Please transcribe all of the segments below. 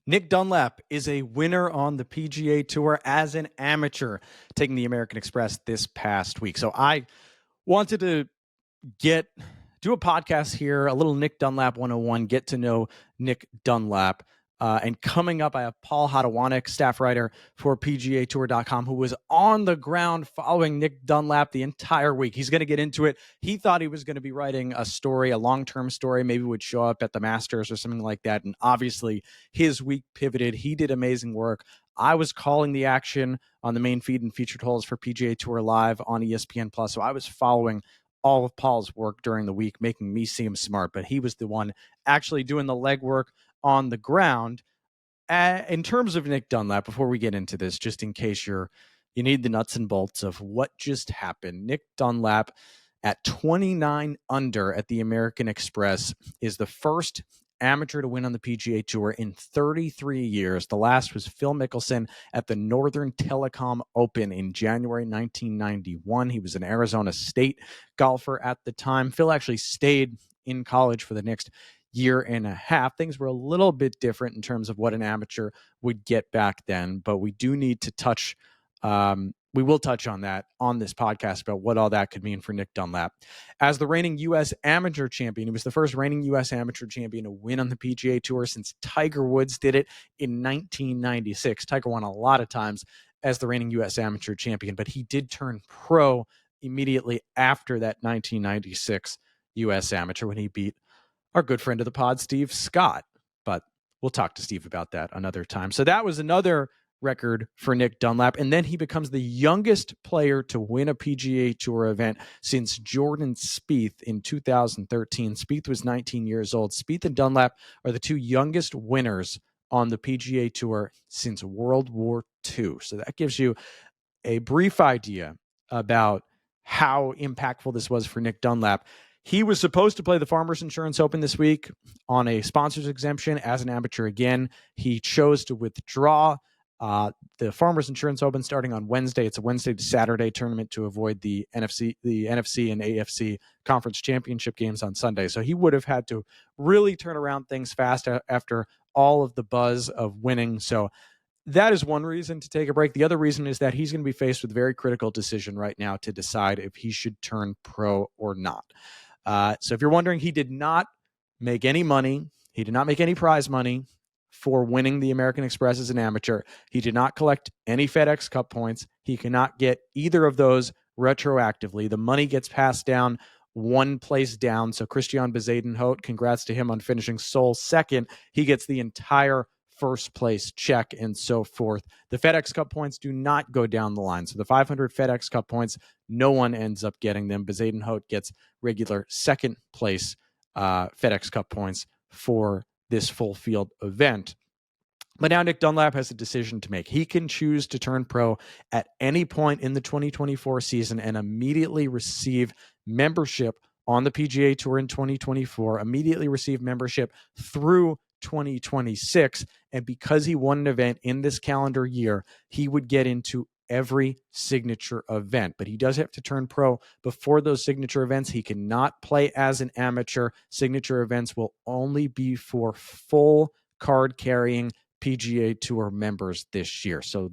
Nick Dunlap is a winner on the PGA Tour as an amateur, taking the American Express this past week. So I wanted to do a podcast here, a little Nick Dunlap 101, get to know Nick Dunlap. And coming up, I have Paul Hodowanic, staff writer for PGATour.com, who was on the ground following Nick Dunlap the entire week. He's going to get into it. He thought he was going to be writing a story, a long-term story, maybe would show up at the Masters or something like that. And obviously, his week pivoted. He did amazing work. I was calling the action on the main feed and featured holes for PGA Tour Live on ESPN+. So I was following all of Paul's work during the week, making me seem smart, but he was the one actually doing the legwork on the ground. In terms of Nick Dunlap, before we get into this, just in case you need the nuts and bolts of what just happened, Nick Dunlap at 29 under at the American Express is the first amateur to win on the PGA Tour in 33 years. The last was Phil Mickelson at the Northern Telecom Open in January 1991. He was an Arizona State golfer at the time. Phil actually stayed in college for the next year and a half. Things were a little bit different in terms of what an amateur would get back then, but we do need to touch we will touch on that on this podcast about what all that could mean for Nick Dunlap. As the reigning U.S. amateur champion, he was the first reigning U.S. amateur champion to win on the PGA Tour since Tiger Woods did it in 1996. Tiger won a lot of times as the reigning U.S. amateur champion, but he did turn pro immediately after that 1996 U.S. amateur when he beat our good friend of the pod, Steve Scott. But we'll talk to Steve about that another time. So that was another record for Nick Dunlap. And then he becomes the youngest player to win a PGA Tour event since Jordan Spieth in 2013. Spieth was 19 years old. Spieth and Dunlap are the two youngest winners on the PGA Tour since World War II. So that gives you a brief idea about how impactful this was for Nick Dunlap. He was supposed to play the Farmers Insurance Open this week on a sponsor's exemption as an amateur again. He chose to withdraw. The Farmers Insurance Open starting on Wednesday. It's a Wednesday to Saturday tournament to avoid the NFC and AFC conference championship games on Sunday. So he would have had to really turn around things fast after all of the buzz of winning. So that is one reason to take a break. The other reason is that he's going to be faced with a very critical decision right now to decide if he should turn pro or not. So if you're wondering, he did not make any money. He did not make any prize money for winning the American Express as an amateur. He did not collect any FedEx Cup points. He cannot get either of those retroactively. The money gets passed down one place down. So Christian Bezuidenhout, congrats to him on finishing sole second. He gets the entire first place check and so forth. The FedEx Cup points do not go down the line. So the 500 FedEx Cup points, no one ends up getting them. Bezuidenhout gets regular second place FedEx Cup points for this full field event. But now Nick Dunlap has a decision to make. He can choose to turn pro at any point in the 2024 season and immediately receive membership on the PGA Tour in 2024, immediately receive membership through 2026. And because he won an event in this calendar year, he would get into every signature event. But he does have to turn pro before those signature events. He cannot play as an amateur. Signature events will only be for full card-carrying PGA Tour members this year. So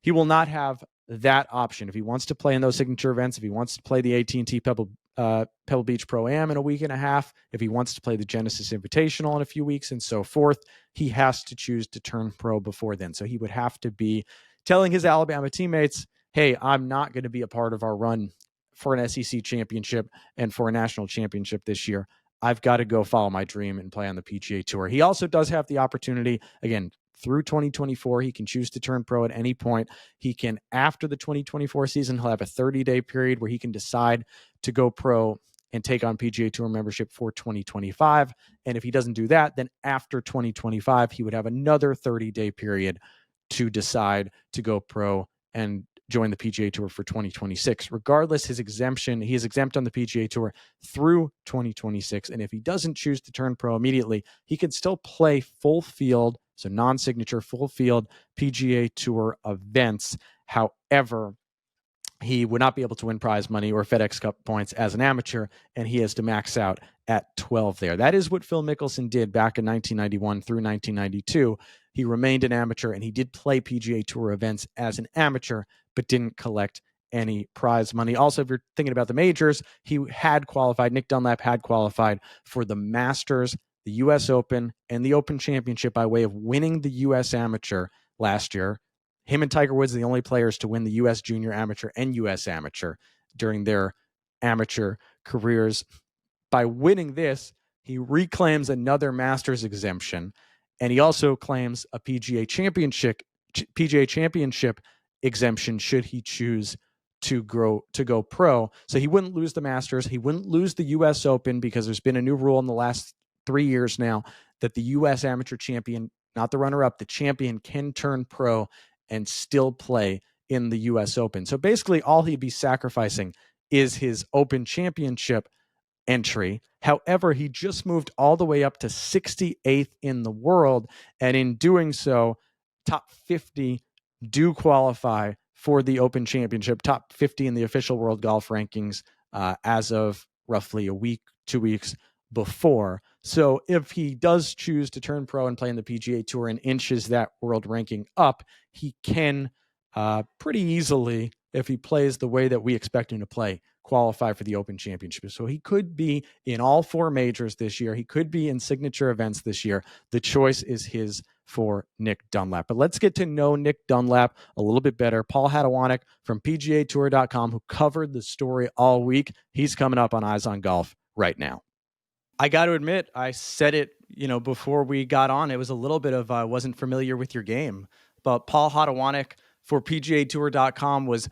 he will not have that option. If he wants to play in those signature events, if he wants to play the AT&T Pebble Beach Pro-Am in a week and a half, if he wants to play the Genesis Invitational in a few weeks and so forth, he has to choose to turn pro before then. So he would have to be telling his Alabama teammates, hey, I'm not going to be a part of our run for an SEC championship and for a national championship this year. I've got to go follow my dream and play on the PGA Tour. He also does have the opportunity, again, through 2024, he can choose to turn pro at any point. He can, after the 2024 season, he'll have a 30-day period where he can decide to go pro and take on PGA Tour membership for 2025. And if he doesn't do that, then after 2025, he would have another 30-day period to decide to go pro and join the PGA Tour for 2026. Regardless, he is exempt on the PGA Tour through 2026. And if he doesn't choose to turn pro immediately, he can still play full field, so non-signature, full field PGA Tour events. However, he would not be able to win prize money or FedEx Cup points as an amateur, and he has to max out at 12 there. That is what Phil Mickelson did back in 1991 through 1992. He remained an amateur, and he did play PGA Tour events as an amateur, but didn't collect any prize money. Also, if you're thinking about the majors, he had qualified, Nick Dunlap had qualified for the Masters, the U.S. Open, and the Open Championship by way of winning the U.S. Amateur last year. Him and Tiger Woods are the only players to win the U.S. Junior Amateur and U.S. Amateur during their amateur careers. By winning this, he reclaims another Masters exemption, and he also claims a PGA Championship exemption should he choose to go pro. So he wouldn't lose the Masters, he wouldn't lose the U.S. Open, because there's been a new rule in the last 3 years now that the U.S. Amateur champion, not the runner-up, the champion, can turn pro and still play in the U.S. Open. So basically, all he'd be sacrificing is his Open Championship entry. However, he just moved all the way up to 68th in the world, and in doing so, top 50 do qualify for the Open Championship, top 50 in the official world golf rankings as of roughly a week, 2 weeks before. So if he does choose to turn pro and play in the PGA Tour and inches that world ranking up, he can pretty easily, if he plays the way that we expect him to play, qualify for the Open Championship. So he could be in all 4 majors this year. He could be in signature events this year. The choice is his for Nick Dunlap. But let's get to know Nick Dunlap a little bit better. Paul Hodowanic from PGATour.com, who covered the story all week, he's coming up on Eyes on Golf right now. I got to admit, I said it, before we got on, it was a little bit of I wasn't familiar with your game. But Paul Hodowanic for PGATour.com was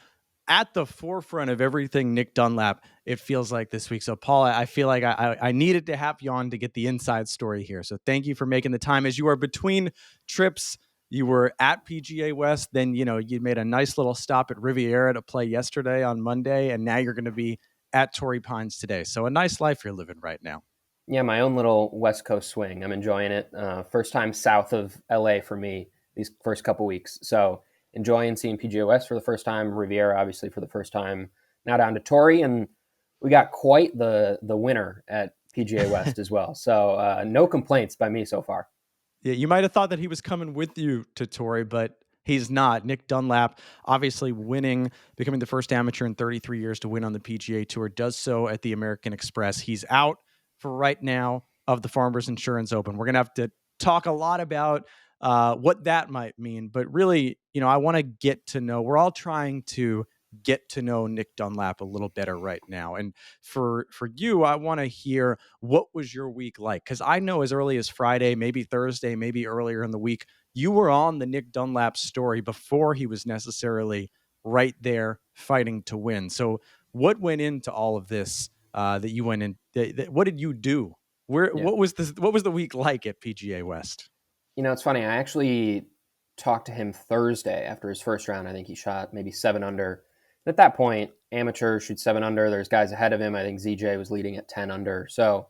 at the forefront of everything Nick Dunlap, it feels like, this week. So, Paul, I feel like I needed to have you on to get the inside story here. So thank you for making the time. As you are between trips, you were at PGA West, then, you made a nice little stop at Riviera to play yesterday on Monday, and now you're going to be at Torrey Pines today. So a nice life you're living right now. Yeah, my own little West Coast swing. I'm enjoying it. First time south of LA for me these first couple weeks. So enjoying seeing PGA West for the first time, Riviera obviously for the first time, now down to Torrey, and we got quite the winner at PGA West as well. So no complaints by me so far. Yeah, you might have thought that he was coming with you to Torrey, but he's not. Nick Dunlap, obviously winning, becoming the first amateur in 33 years to win on the PGA Tour, does so at the American Express. He's out for right now of the Farmers Insurance Open. We're going to have to talk a lot about what that might mean, but really, I want to get to know, we're all trying to get to know Nick Dunlap a little better right now. And for you, I want to hear, what was your week like? Because I know as early as Friday, maybe Thursday, maybe earlier in the week, you were on the Nick Dunlap story before he was necessarily right there fighting to win. So what went into all of this that you went in? What did you do? What was the week like at PGA West? It's funny. I actually talked to him Thursday after his first round. I think he shot maybe 7 under. At that point, amateur shoots 7 under. There's guys ahead of him. I think ZJ was leading at 10 under. So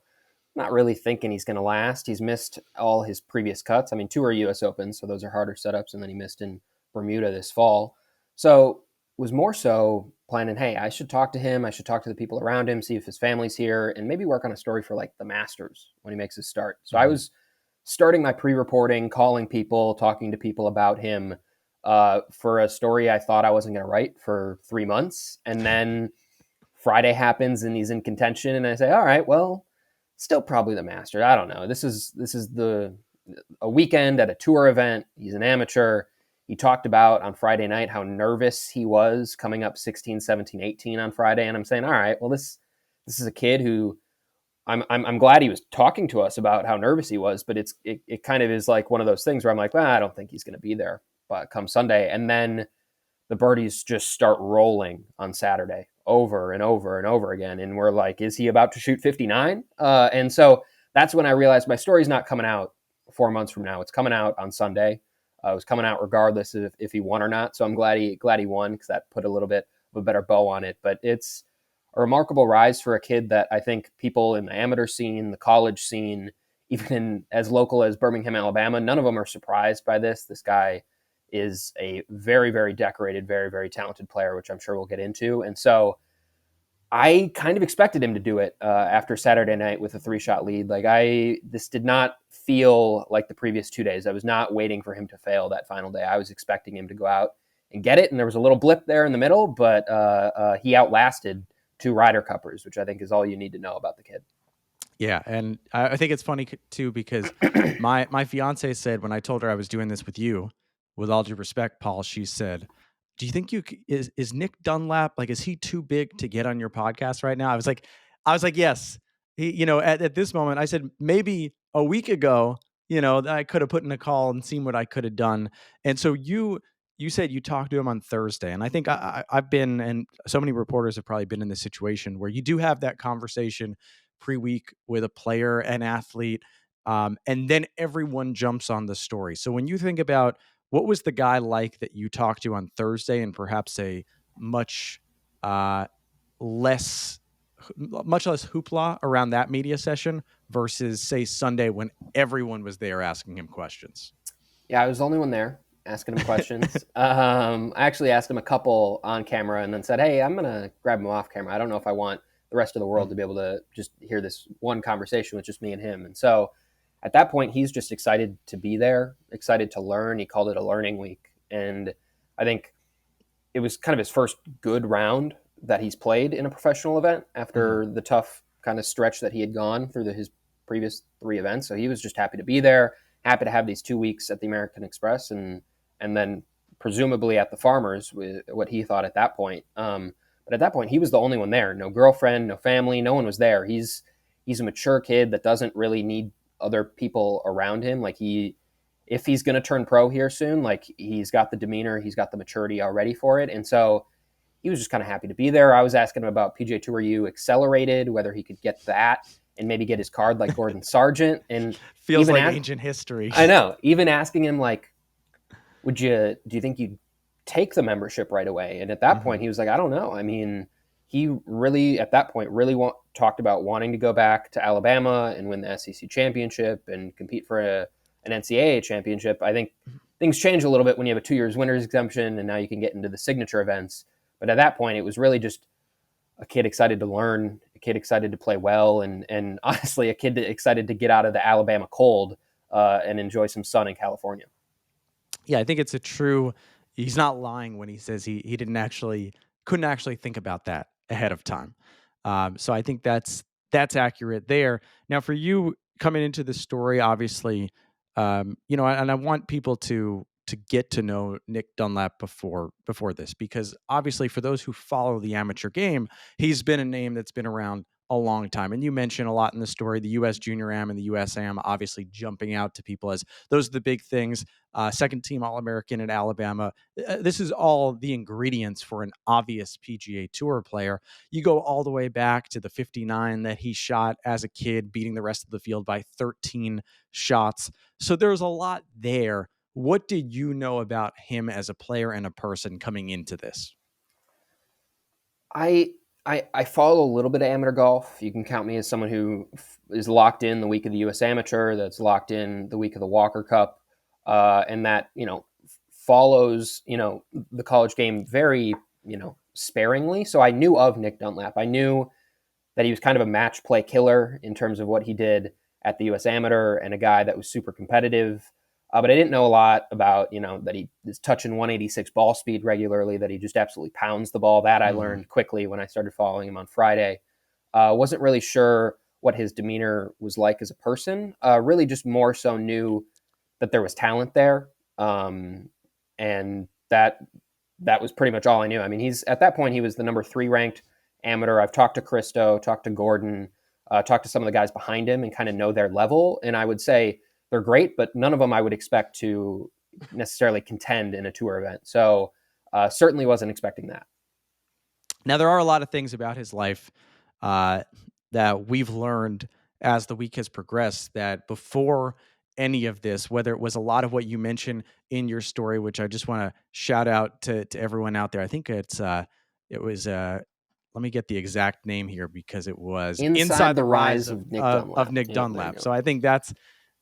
not really thinking he's going to last. He's missed all his previous cuts. I mean, 2 are U.S. Opens, so those are harder setups, and then he missed in Bermuda this fall. So was more so planning, hey, I should talk to him. I should talk to the people around him, see if his family's here, and maybe work on a story for like the Masters when he makes his start. So I was starting my pre-reporting, calling people, talking to people about him for a story I thought I wasn't going to write for 3 months. And then Friday happens and he's in contention, and I say, all right, well, still probably the Masters. I don't know. This is a weekend at a tour event. He's an amateur. He talked about on Friday night how nervous he was coming up 16, 17, 18 on Friday. And I'm saying, all right, well, this is a kid who I'm glad he was talking to us about how nervous he was, but it kind of is like one of those things where I'm like, well, I don't think he's going to be there come Sunday. And then the birdies just start rolling on Saturday over and over and over again. And we're like, is he about to shoot 59? And so that's when I realized my story's not coming out 4 months from now. It's coming out on Sunday. It was coming out regardless of if he won or not. So I'm glad he won, because that put a little bit of a better bow on it. But it's a remarkable rise for a kid that I think people in the amateur scene, the college scene, even in as local as Birmingham, Alabama, none of them are surprised by this. This guy is a very, very decorated, very, very talented player, which I'm sure we'll get into. And so I kind of expected him to do it after Saturday night with a 3-shot lead. This did not feel like the previous 2 days. I was not waiting for him to fail that final day. I was expecting him to go out and get it. And there was a little blip there in the middle, but he outlasted 2 Ryder Cuppers, which I think is all you need to know about the kid. Yeah, and I think it's funny too because my fiance said when I told her I was doing this with you, with all due respect, Paul, she said, "Do you think is Nick Dunlap, like, is he too big to get on your podcast right now?" I was like, yes. He, at this moment, I said maybe a week ago, I could have put in a call and seen what I could have done. And so you said you talked to him on Thursday, and I think I've been, and so many reporters have probably been in this situation where you do have that conversation pre-week with a player and athlete, and then everyone jumps on the story. So when you think about what was the guy like that you talked to on Thursday, and perhaps a much uh, less much less hoopla around that media session versus say Sunday when everyone was there asking him questions? Yeah, I was the only one there asking him questions. I actually asked him a couple on camera and then said, "Hey, I'm gonna grab him off camera. I don't know if I want the rest of the world to be able to just hear this one conversation with just me and him." And so at that point, he's just excited to be there, excited to learn. He called it a learning week. And I think it was kind of his first good round that he's played in a professional event after the tough kind of stretch that he had gone through his previous 3 events. So he was just happy to be there, happy to have these 2 weeks at the American Express and then presumably at the Farmers with what he thought at that point. But at that point, he was the only one there. No girlfriend, no family, no one was there. He's a mature kid that doesn't really need other people around him. If he's going to turn pro here soon, he's got the demeanor, he's got the maturity already for it. And so he was just kind of happy to be there. I was asking him about PGA Tour U accelerated, whether he could get that and maybe get his card like Gordon Sargent. And feels like ancient history. I know. Even asking him do you think you'd take the membership right away? And at that point, he was like, I don't know. I mean, he really, at that point, really talked about wanting to go back to Alabama and win the SEC championship and compete for an NCAA championship. I think things change a little bit when you have a 2 years winner's exemption and now you can get into the signature events. But at that point, it was really just a kid excited to learn, a kid excited to play well, and honestly, a kid excited to get out of the Alabama cold and enjoy some sun in California. Yeah, I think it's he's not lying when he says he couldn't actually think about that ahead of time. So I think that's accurate there. Now for you coming into the story, obviously, and I want people to get to know Nick Dunlap before this, because obviously for those who follow the amateur game, he's been a name that's been around a long time. And you mentioned a lot in the story, the US Junior Am and the US Am obviously jumping out to people as those are the big things. Second team All-American at Alabama. This is all the ingredients for an obvious PGA Tour player. You go all the way back to the 59 that he shot as a kid, beating the rest of the field by 13 shots. So there's a lot there. What did you know about him as a player and a person coming into this? I follow a little bit of amateur golf. You can count me as someone who is locked in the week of the U.S. Amateur, that's locked in the week of the Walker Cup, and that follows the college game very sparingly. So I knew of Nick Dunlap. I knew that he was kind of a match play killer in terms of what he did at the U.S. Amateur and a guy that was super competitive. But I didn't know a lot about, that he is touching 186 ball speed regularly, that he just absolutely pounds the ball. That I learned quickly when I started following him on Friday. Wasn't really sure what his demeanor was like as a person. Really just more so knew that there was talent there. And that was pretty much all I knew. I mean, at that point, he was the number 3 ranked amateur. I've talked to Christo, talked to Gordon, talked to some of the guys behind him and kind of know their level. And I would say they're great, but none of them I would expect to necessarily contend in a tour event. So certainly wasn't expecting that. Now, there are a lot of things about his life that we've learned as the week has progressed that before any of this, whether it was a lot of what you mentioned in your story, which I just want to shout out to everyone out there. I think it was let me get the exact name here because it was Inside the Rise of Nick Dunlap. Dunlap. So I think that's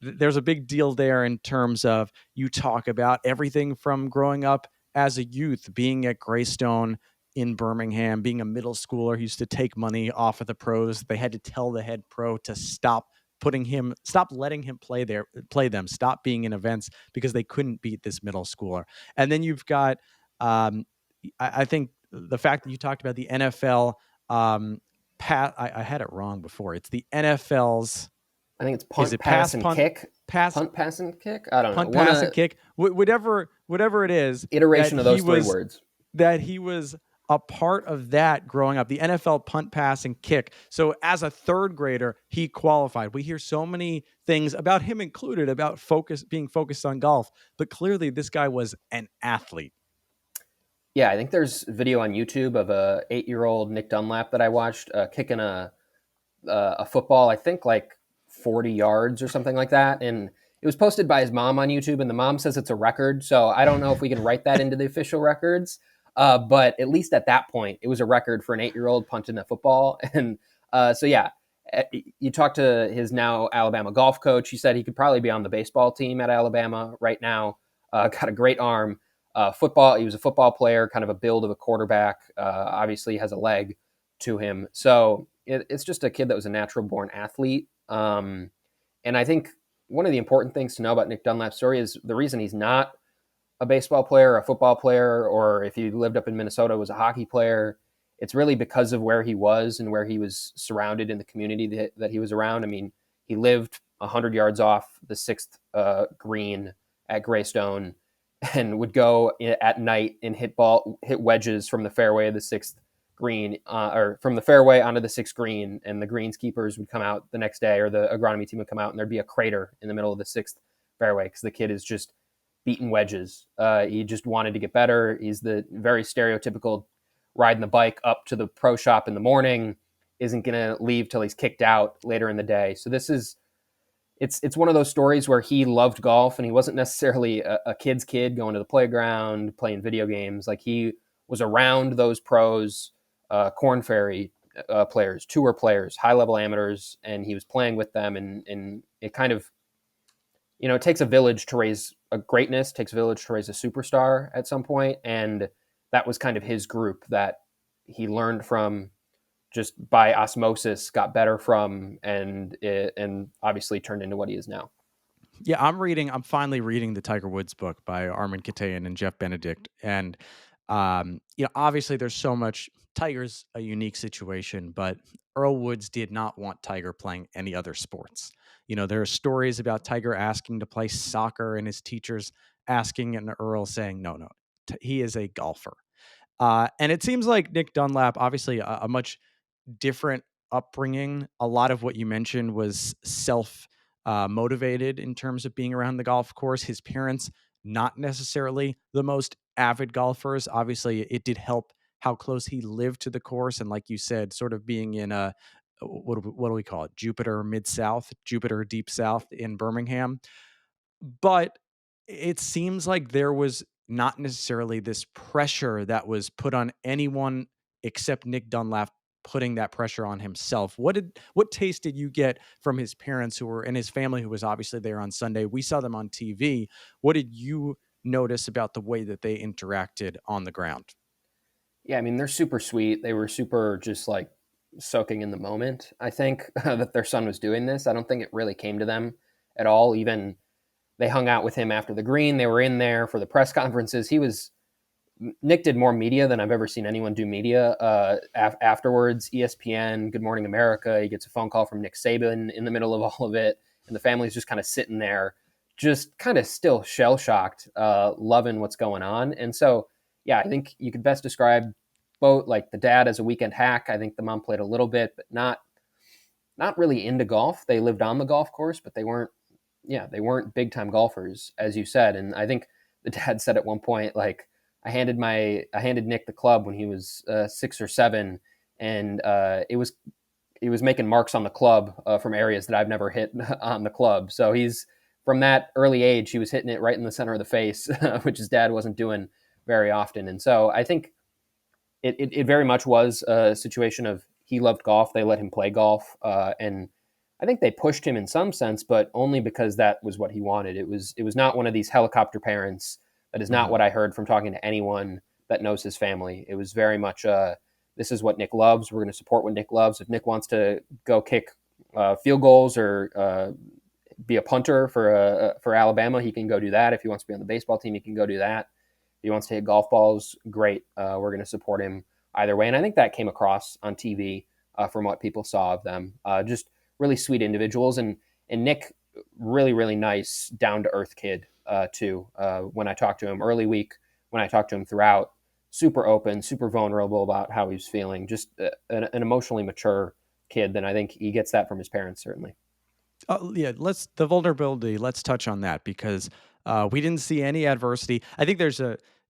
there's a big deal there in terms of you talk about everything from growing up as a youth, being at Greystone in Birmingham, being a middle schooler who used to take money off of the pros. They had to tell the head pro to stop letting him play them, stop being in events because they couldn't beat this middle schooler. And then you've got, I think the fact that you talked about the NFL, I had it wrong before. It's the NFL's, I think it's is punt, it pass, and kick. pass, Punt, pass, and kick. I don't know. punt, pass, and kick, whatever it is, Iteration of those three words. that he was a part of that growing up, the NFL punt, pass, and kick. So as a third grader, he qualified. We hear so many things about him included, about being focused on golf, but clearly this guy was an athlete. Yeah, I think there's video on YouTube of a 8-year-old Nick Dunlap that I watched kicking a football, I think like 40 yards or something like that. And it was posted by his mom on YouTube, and the mom says it's a record. So I don't know if we can write that into the official records. But at least at that point, it was a record for an 8-year-old punting a football. And so, yeah, you talked to his now Alabama golf coach. He said he could probably be on the baseball team at Alabama right now. Got a great arm. Football, he was a football player, kind of a build of a quarterback. Obviously has a leg to him. So it's just a kid that was a natural born athlete. And I think one of the important things to know about Nick Dunlap's story is the reason he's not a baseball player, a football player, or if he lived up in Minnesota, was a hockey player. It's really because of where he was and where he was surrounded in the community that he was around. I mean, he lived 100 yards off the sixth green at Greystone and would go at night and hit wedges from the fairway of the sixth green, or from the fairway onto the sixth green, and the greenskeepers would come out the next day, or the agronomy team would come out, and there'd be a crater in the middle of the sixth fairway because the kid is just beating wedges. He just wanted to get better. He's the very stereotypical riding the bike up to the pro shop in the morning, isn't going to leave till he's kicked out later in the day. So this is, it's one of those stories where he loved golf, and he wasn't necessarily a kid's kid going to the playground, playing video games. Like, he was around those pros, Corn Ferry players, tour players, high-level amateurs, and he was playing with them, and it kind of, it takes a village to raise a greatness, takes a village to raise a superstar at some point, and that was kind of his group that he learned from, just by osmosis, got better from, and obviously turned into what he is now. Yeah, I'm finally reading the Tiger Woods book by Armin Katayan and Jeff Benedict. And, obviously there's so much. Tiger's a unique situation, but Earl Woods did not want Tiger playing any other sports. There are stories about Tiger asking to play soccer and his teachers asking, and Earl saying, no, he is a golfer. And it seems like Nick Dunlap, obviously a much different upbringing. A lot of what you mentioned was self motivated in terms of being around the golf course. His parents, not necessarily the most avid golfers. Obviously, it did help how close he lived to the course. And like you said, sort of being in what do we call it? Jupiter Mid-South, Jupiter Deep South in Birmingham. But it seems like there was not necessarily this pressure that was put on anyone except Nick Dunlap, putting that pressure on himself. What taste did you get from his parents and his family, who was obviously there on Sunday? We saw them on TV. What did you notice about the way that they interacted on the ground? Yeah, I mean, they're super sweet. They were super just like soaking in the moment, I think, that their son was doing this. I don't think it really came to them at all. Even they hung out with him after the green. They were in there for the press conferences. Nick did more media than I've ever seen anyone do media. Afterwards, ESPN, Good Morning America, he gets a phone call from Nick Saban in the middle of all of it, and the family's just kind of sitting there, just kind of still shell-shocked, loving what's going on. And so, yeah, I think you could best describe both, like the dad as a weekend hack. I think the mom played a little bit, but not really into golf. They lived on the golf course, but they weren't big-time golfers, as you said. And I think the dad said at one point, like, I handed Nick the club when he was 6 or 7, and it was making marks on the club from areas that I've never hit on the club. So he's, from that early age, he was hitting it right in the center of the face, which his dad wasn't doing very often. And so I think it very much was a situation of, he loved golf. They let him play golf, and I think they pushed him in some sense, but only because that was what he wanted. It was not one of these helicopter parents. That is not Mhm. what I heard from talking to anyone that knows his family. It was very much this is what Nick loves. We're going to support what Nick loves. If Nick wants to go kick field goals or be a punter for Alabama, he can go do that. If he wants to be on the baseball team, he can go do that. If he wants to hit golf balls, great. We're going to support him either way. And I think that came across on TV from what people saw of them. Just really sweet individuals, and Nick, really really nice, down to earth kid too. When I talked to him early week, when I talked to him throughout, super open, super vulnerable about how he was feeling. Just an emotionally mature kid. Then I think he gets that from his parents certainly. Yeah, the vulnerability. Let's touch on that because we didn't see any adversity. I think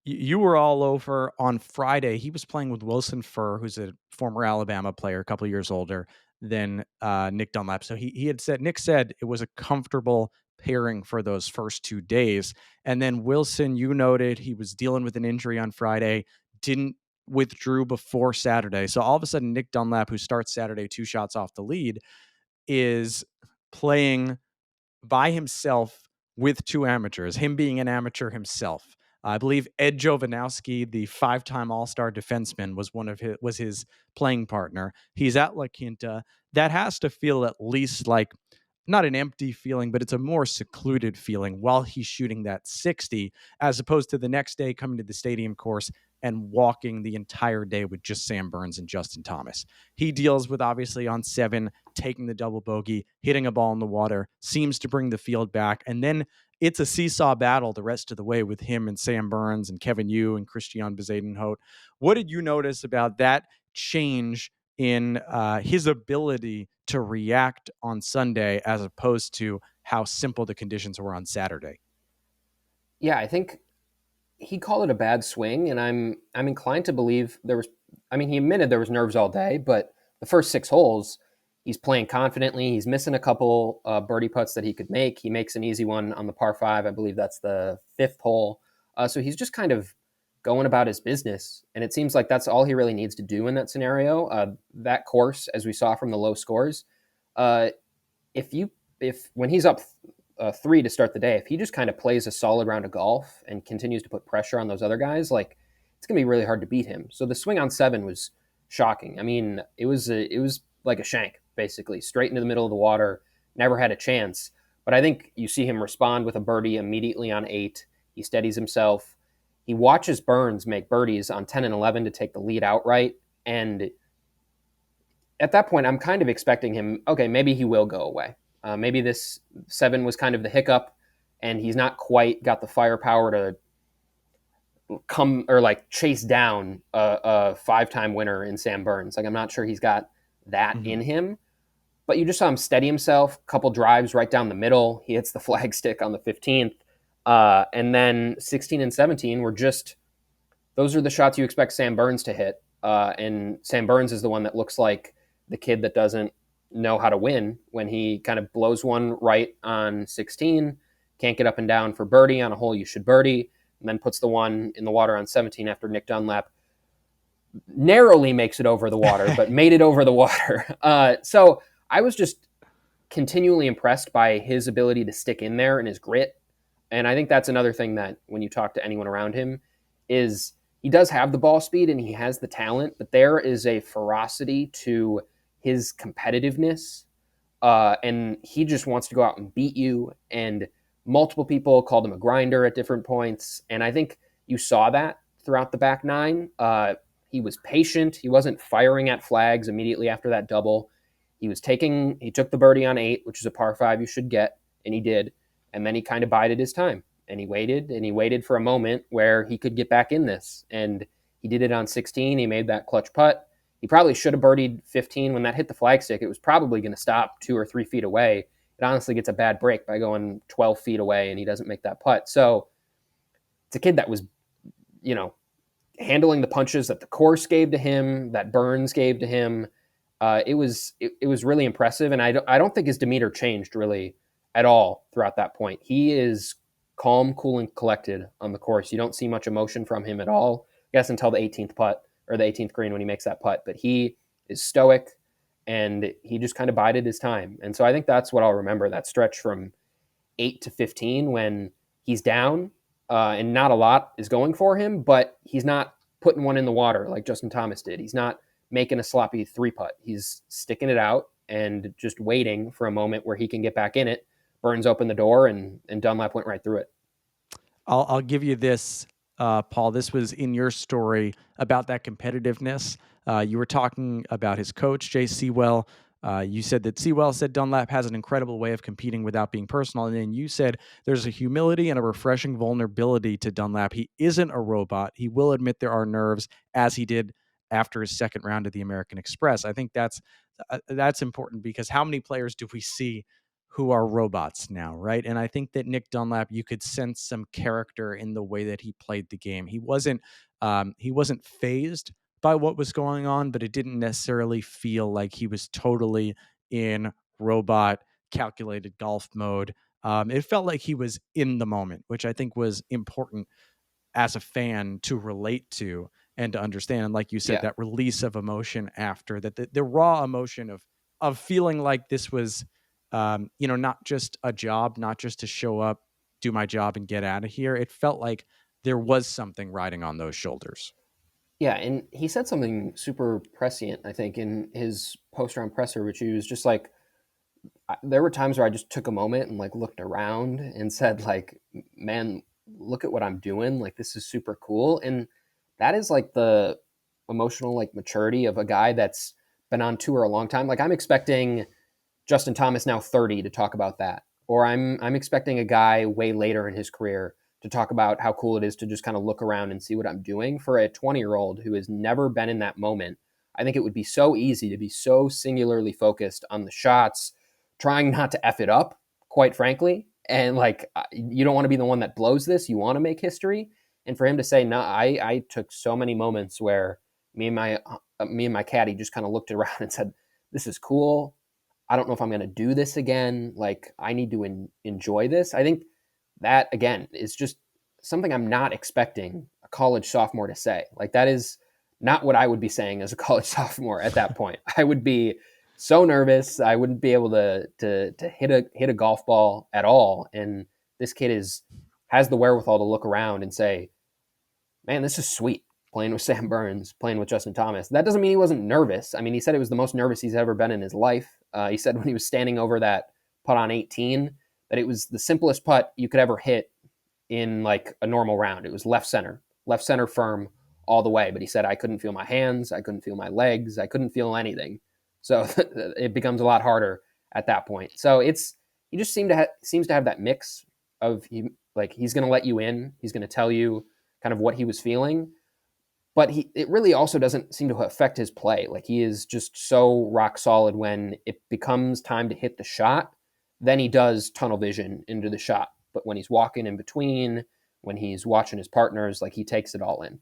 you were all over on Friday. He was playing with Wilson Furr, who's a former Alabama player, a couple of years older than Nick Dunlap. So Nick said it was a comfortable pairing for those first 2 days, and then Wilson, you noted he was dealing with an injury on Friday, didn't withdrew before Saturday. So all of a sudden, Nick Dunlap, who starts Saturday 2 shots off the lead, is playing by himself with two amateurs, him being an amateur himself. I believe Ed Jovanowski, the five-time All-Star defenseman, was his playing partner. He's at La Quinta. That has to feel at least like not an empty feeling, but it's a more secluded feeling while he's shooting that 60, as opposed to the next day coming to the stadium course and walking the entire day with just Sam Burns and Justin Thomas. He deals with, obviously, on 7, taking the double bogey, hitting a ball in the water, seems to bring the field back. And then it's a seesaw battle the rest of the way with him and Sam Burns and Kevin Yu and Christian Bezadenhout. What did you notice about that change in his ability to react on Sunday as opposed to how simple the conditions were on Saturday? Yeah, I think he called it a bad swing, and I'm inclined to believe there was. I mean, he admitted there was nerves all day, but the first 6 holes, he's playing confidently. He's missing a couple birdie putts that he could make. He makes an easy one on the par 5. I believe that's the 5th hole. So he's just kind of going about his business, and it seems like that's all he really needs to do in that scenario. That course, as we saw from the low scores, uh, if when he's up 3 to start the day, if he just kind of plays a solid round of golf and continues to put pressure on those other guys, like it's gonna be really hard to beat him. So the swing on 7 was shocking. I mean, it was like a shank, basically, straight into the middle of the water. Never had a chance. But I think you see him respond with a birdie immediately on 8. He steadies himself. He watches Burns make birdies on 10 and 11 to take the lead outright. And at that point, I'm kind of expecting him, okay, maybe he will go away. Maybe this 7 was kind of the hiccup, and he's not quite got the firepower to come or like chase down a 5-time winner in Sam Burns. Like, I'm not sure he's got that Mm-hmm. in him, but you just saw him steady himself, couple drives right down the middle. He hits the flagstick on the 15th. And then 16 and 17 were just, those are the shots you expect Sam Burns to hit. And Sam Burns is the one that looks like the kid that doesn't know how to win when he kind of blows one right on 16, can't get up and down for birdie on a hole you should birdie, and then puts the one in the water on 17 after Nick Dunlap narrowly makes it over the water, but made it over the water. So I was just continually impressed by his ability to stick in there and his grit. And I think that's another thing that when you talk to anyone around him is he does have the ball speed and he has the talent, but there is a ferocity to his competitiveness. And he just wants to go out and beat you. And multiple people called him a grinder at different points. And I think you saw that throughout the back 9. He was patient. He wasn't firing at flags immediately after that double. He took the birdie on 8, which is a par 5 you should get, and he did. And then he kind of bided his time and he waited for a moment where he could get back in this. And he did it on 16. He made that clutch putt. He probably should have birdied 15 when that hit the flagstick. It was probably going to stop 2 or 3 feet away. It honestly gets a bad break by going 12 feet away and he doesn't make that putt. So it's a kid that was, you know, handling the punches that the course gave to him, that Burns gave to him. It was really impressive, and I don't think his demeanor changed really at all throughout that point. He is calm, cool, and collected on the course. You don't see much emotion from him at all, I guess, until the 18th putt or the 18th green when he makes that putt. But he is stoic, and he just kind of bided his time. And so I think that's what I'll remember, that stretch from 8 to 15 when he's down and not a lot is going for him, but he's not putting one in the water like Justin Thomas did. He's not making a sloppy three putt. He's sticking it out and just waiting for a moment where he can get back in it. Burns opened the door, and Dunlap went right through it. I'll give you this, Paul. This was in your story about that competitiveness. You were talking about his coach, Jay Sewell. You said that Sewell said Dunlap has an incredible way of competing without being personal. And then you said there's a humility and a refreshing vulnerability to Dunlap. He isn't a robot. He will admit there are nerves, as he did after his second round of the American Express. I think that's important, because how many players do we see who are robots now, right? And I think that Nick Dunlap, you could sense some character in the way that he played the game. He wasn't phased by what was going on, but it didn't necessarily feel like he was totally in robot calculated golf mode. It felt like he was in the moment, which I think was important as a fan to relate to and to understand. And like you said, Yeah. that release of emotion after that, the raw emotion of feeling like this was, not just a job, not just to show up, do my job, and get out of here. It felt like there was something riding on those shoulders. Yeah, and he said something super prescient, I think, in his post round presser, which he was just like, there were times where I just took a moment and like looked around and said, like, man, look at what I'm doing. Like, this is super cool. And that is like the emotional like maturity of a guy that's been on tour a long time. Like, I'm expecting Justin Thomas, now 30, to talk about that. Or I'm expecting a guy way later in his career to talk about how cool it is to just kind of look around and see what I'm doing. For a 20-year-old who has never been in that moment, I think it would be so easy to be so singularly focused on the shots, trying not to F it up, quite frankly. And like, you don't want to be the one that blows this. You want to make history. And for him to say, no, I took so many moments where me and my caddy just kind of looked around and said, this is cool. I don't know if I'm going to do this again. Like, I need to enjoy this. I think that, again, is just something I'm not expecting a college sophomore to say. Like, that is not what I would be saying as a college sophomore at that point. I would be so nervous. I wouldn't be able to hit a golf ball at all. And this kid has the wherewithal to look around and say, man, this is sweet. Playing with Sam Burns, playing with Justin Thomas. That doesn't mean he wasn't nervous. I mean, he said it was the most nervous he's ever been in his life. He said when he was standing over that putt on 18, that it was the simplest putt you could ever hit in like a normal round. It was left center firm all the way. But he said, I couldn't feel my hands, I couldn't feel my legs, I couldn't feel anything. So it becomes a lot harder at that point. So he just seems to have that mix of he's going to let you in, he's going to tell you kind of what he was feeling, but it really also doesn't seem to affect his play. Like, he is just so rock solid when it becomes time to hit the shot. Then he does tunnel vision into the shot. But when he's walking in between, when he's watching his partners, like, he takes it all in.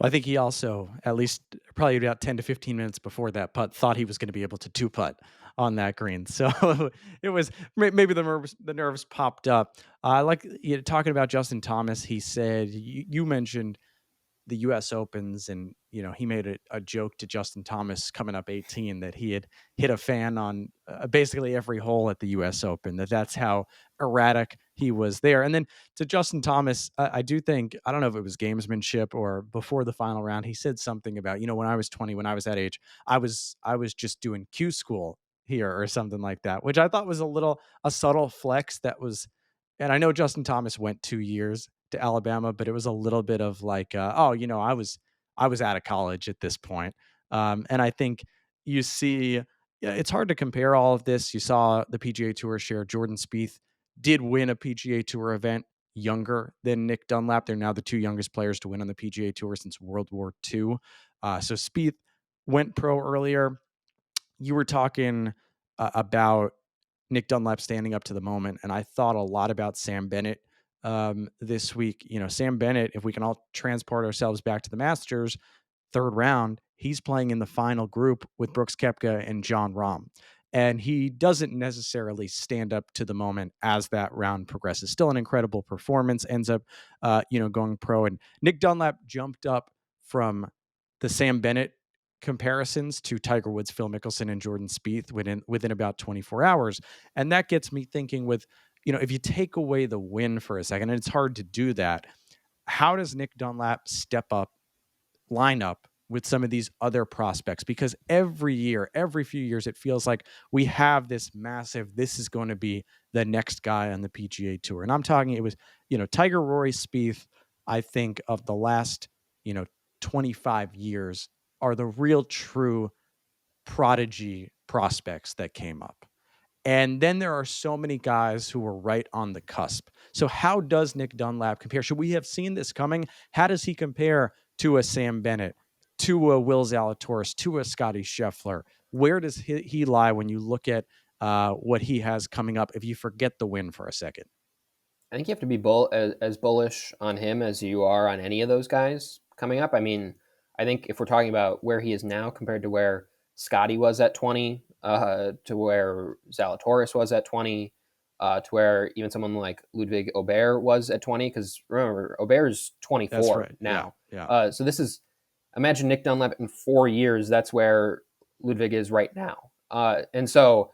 Well, I think he also, at least probably about 10 to 15 minutes before that putt, thought he was going to be able to two putt on that green. So it was maybe the nerves popped up. Like, talking about Justin Thomas, he said, you mentioned the U.S. Opens, and he made a joke to Justin Thomas coming up 18 that he had hit a fan on basically every hole at the U.S. Open. That's how erratic he was there. And then to Justin Thomas, I do think, I don't know if it was gamesmanship or before the final round, he said something about, when I was 20, when I was that age, I was just doing Q school here or something like that, which I thought was a subtle flex that was. And I know Justin Thomas went 2 years to Alabama, but it was a little bit of like, I was out of college at this point. And I think you see, yeah, it's hard to compare all of this. You saw the PGA Tour share. Jordan Spieth did win a PGA Tour event younger than Nick Dunlap. They're now the two youngest players to win on the PGA Tour since World War II. So Spieth went pro earlier. You were talking about Nick Dunlap standing up to the moment, and I thought a lot about Sam Bennett this week. Sam Bennett, if we can all transport ourselves back to the Masters, third round, he's playing in the final group with Brooks Koepka and John Rahm. And he doesn't necessarily stand up to the moment as that round progresses. Still an incredible performance, ends up, going pro. And Nick Dunlap jumped up from the Sam Bennett comparisons to Tiger Woods, Phil Mickelson, and Jordan Spieth within about 24 hours. And that gets me thinking with, if you take away the win for a second, and it's hard to do that, how does Nick Dunlap line up with some of these other prospects? Because every year, every few years, it feels like we have this this is going to be the next guy on the PGA Tour. And I'm talking, it was, Tiger, Rory, Spieth, I think of the last, 25 years are the real true prodigy prospects that came up. And then there are so many guys who were right on the cusp. So how does Nick Dunlap compare? Should we have seen this coming? How does he compare to a Sam Bennett, to a Will Zalatoris, to a Scotty Scheffler? Where does he lie when you look at what he has coming up, if you forget the win for a second? I think you have to be as bullish on him as you are on any of those guys coming up. I mean, I think if we're talking about where he is now compared to where Scotty was at 20, to where Zalatoris was at 20, to where even someone like Ludwig Aubert was at 20, because remember, Aubert is 24 now. Yeah. So this is, imagine Nick Dunlap in 4 years. That's where Ludwig is right now. And so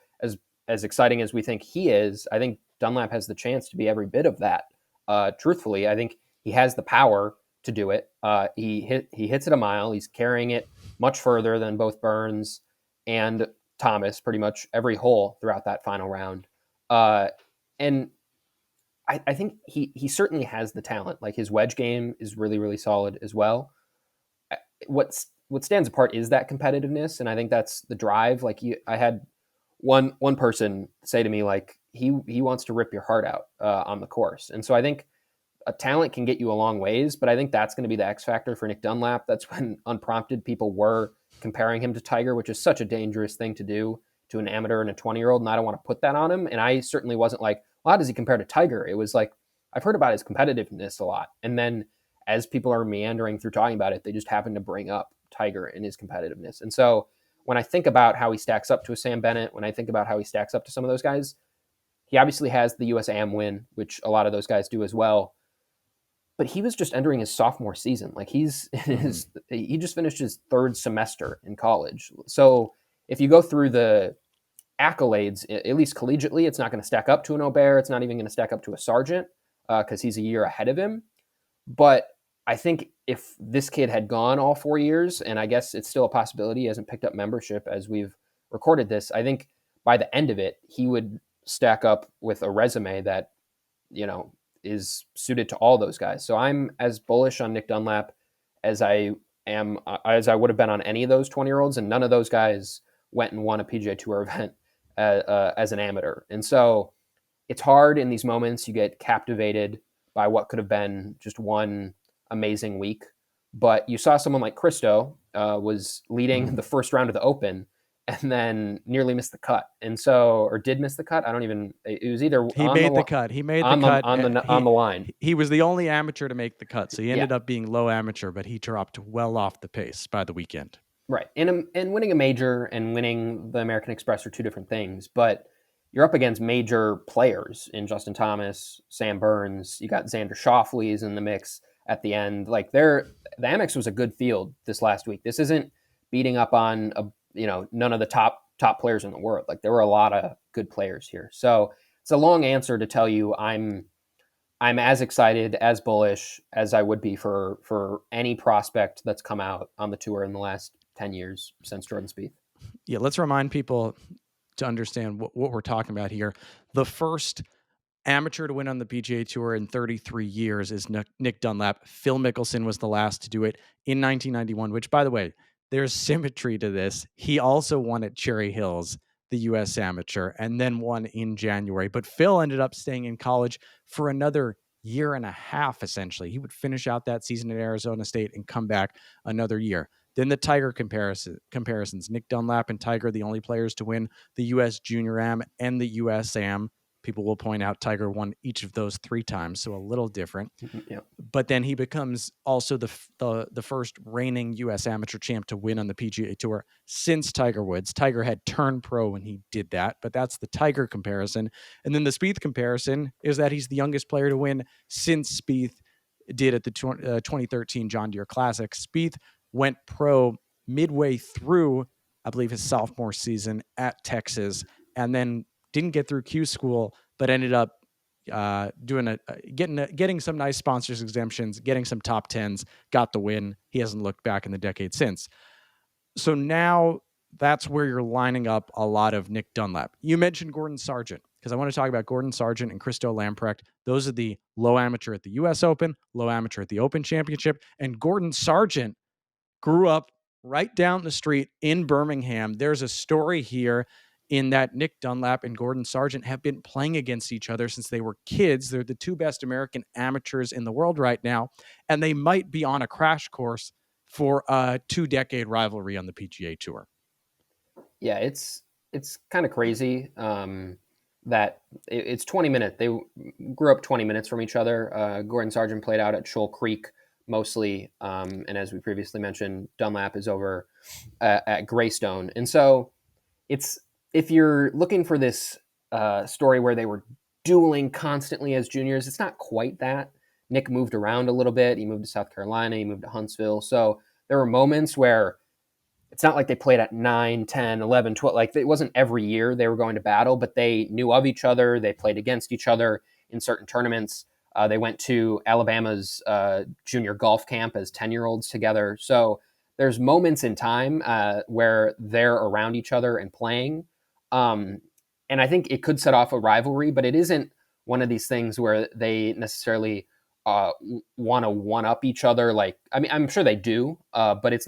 as exciting as we think he is, I think Dunlap has the chance to be every bit of that. Truthfully, I think he has the power to do it. He hits it a mile. He's carrying it much further than both Burns and Thomas, pretty much every hole throughout that final round. And I think he certainly has the talent. Like, his wedge game is really, really solid as well. What stands apart is that competitiveness, and I think that's the drive. Like, I had one person say to me, like, he wants to rip your heart out on the course. And so I think a talent can get you a long ways, but I think that's going to be the X factor for Nick Dunlap. That's when unprompted people were comparing him to Tiger, which is such a dangerous thing to do to an amateur and a 20-year-old. And I don't want to put that on him. And I certainly wasn't like, well, how does he compare to Tiger? It was like, I've heard about his competitiveness a lot. And then as people are meandering through talking about it, they just happen to bring up Tiger and his competitiveness. And so when I think about how he stacks up to a Sam Bennett, when I think about how he stacks up to some of those guys, he obviously has the USAM win, which a lot of those guys do as well. But he was just entering his sophomore season. Like, he just finished his third semester in college. So if you go through the accolades, at least collegiately, it's not going to stack up to an Aubert. It's not even going to stack up to a Sargent because he's a year ahead of him. But I think if this kid had gone all 4 years, and I guess it's still a possibility, he hasn't picked up membership as we've recorded this, I think by the end of it, he would stack up with a resume that, is suited to all those guys. So I'm as bullish on Nick Dunlap as I would have been on any of those 20-year-olds, and none of those guys went and won a PGA Tour event as an amateur. And so it's hard in these moments. You get captivated by what could have been just one amazing week. But you saw someone like Christo was leading the first round of the Open and then nearly missed the cut. And so, or did miss the cut. I don't even, it was either he made the cut. He made the cut on the line. He was the only amateur to make the cut. So he ended up being low amateur, but he dropped well off the pace by the weekend. Right. And winning a major and winning the American Express are two different things, but you're up against major players in Justin Thomas, Sam Burns. You got Xander Schauffele's in the mix at the end. Like, the Amex was a good field this last week. This isn't beating up on none of the top players in the world. Like, there were a lot of good players here. So it's a long answer to tell you I'm as excited, as bullish as I would be for any prospect that's come out on the tour in the last 10 years since Jordan Spieth. Yeah, let's remind people to understand what we're talking about here. The first amateur to win on the PGA Tour in 33 years is Nick Dunlap. Phil Mickelson was the last to do it in 1991, which, by the way, there's symmetry to this. He also won at Cherry Hills, the U.S. Amateur, and then won in January. But Phil ended up staying in college for another year and a half, essentially. He would finish out that season at Arizona State and come back another year. Then the Tiger comparisons. Nick Dunlap and Tiger, the only players to win the U.S. Junior Am and the U.S. Am. People will point out Tiger won each of those 3 times, so a little different. Yep. But then he becomes also the first reigning U.S. amateur champ to win on the PGA Tour since Tiger Woods. Tiger had turned pro when he did that, but that's the Tiger comparison. And then the Spieth comparison is that he's the youngest player to win since Spieth did at the 2013 John Deere Classic. Spieth went pro midway through, I believe, his sophomore season at Texas, and then didn't get through Q school, but ended up getting some nice sponsors exemptions, getting some top tens, got the win. He hasn't looked back in the decade since. So now that's where you're lining up a lot of Nick Dunlap. You mentioned Gordon Sargent, because I want to talk about Gordon Sargent and Christo Lamprecht. Those are the low amateur at the U.S. Open, low amateur at the Open Championship. And Gordon Sargent grew up right down the street in Birmingham. There's a story here in that Nick Dunlap and Gordon Sargent have been playing against each other since they were kids. They're the two best American amateurs in the world right now, and they might be on a crash course for a 2-decade rivalry on the PGA Tour. Yeah, it's kind of crazy that it's 20 minutes. They grew up 20 minutes from each other. Gordon Sargent played out at Shoal Creek mostly, and as we previously mentioned, Dunlap is over at Greystone. And so it's, if you're looking for this story where they were dueling constantly as juniors, it's not quite that. Nick moved around a little bit. He moved to South Carolina. He moved to Huntsville. So there were moments where it's not like they played at 9, 10, 11, 12. Like, it wasn't every year they were going to battle, but they knew of each other. They played against each other in certain tournaments. They went to Alabama's junior golf camp as 10-year-olds together. So there's moments in time where they're around each other and playing. And I think it could set off a rivalry, but it isn't one of these things where they necessarily want to one-up each other. Like, I mean, I'm sure they do, but it's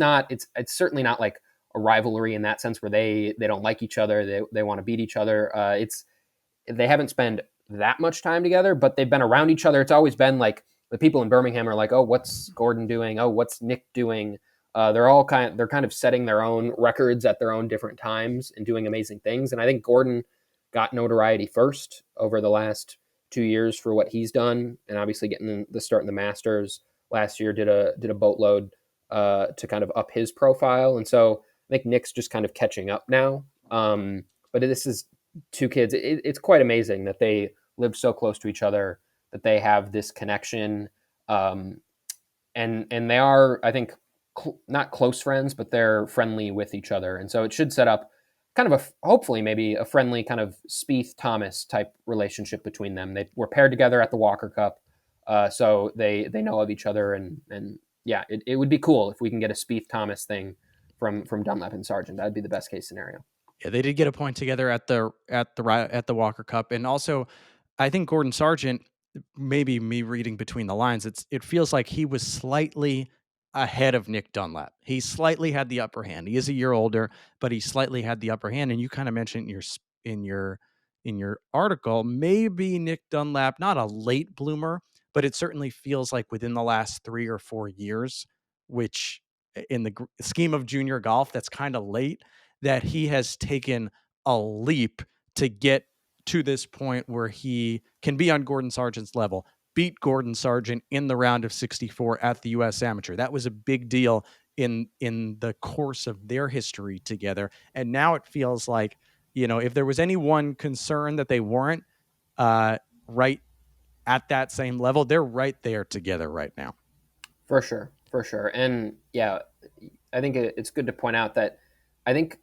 certainly not like a rivalry in that sense where they don't like each other. They want to beat each other. They haven't spent that much time together, but they've been around each other. It's always been like the people in Birmingham are like, oh, what's Gordon doing? Oh, what's Nick doing? They're kind of setting their own records at their own different times and doing amazing things. And I think Gordon got notoriety first over the last 2 years for what he's done, and obviously getting the start in the Masters last year did a boatload to kind of up his profile. And so I think Nick's just kind of catching up now. But this is two kids. It's quite amazing that they live so close to each other, that they have this connection, and they are, I think, not close friends, but they're friendly with each other. And so it should set up kind of hopefully maybe a friendly kind of Spieth Thomas type relationship between them. They were paired together at the Walker Cup, so they know of each other, and yeah, it would be cool if we can get a Spieth Thomas thing from Dunlap and Sargent. That'd be the best case scenario. Yeah, they did get a point together at the Walker Cup, and also I think Gordon Sargent, maybe me reading between the lines, it feels like he was slightly ahead of Nick Dunlap. He slightly had the upper hand. He is a year older, but he slightly had the upper hand. And you kind of mentioned in your article, maybe Nick Dunlap, not a late bloomer, but it certainly feels like within the last 3 or 4 years, which in the scheme of junior golf, that's kind of late, that he has taken a leap to get to this point where he can be on Gordon Sargent's level, beat Gordon Sargent in the round of 64 at the U.S. Amateur. That was a big deal in the course of their history together. And now it feels like, if there was any one concern that they weren't right at that same level, they're right there together right now. For sure. And yeah, I think it's good to point out that I think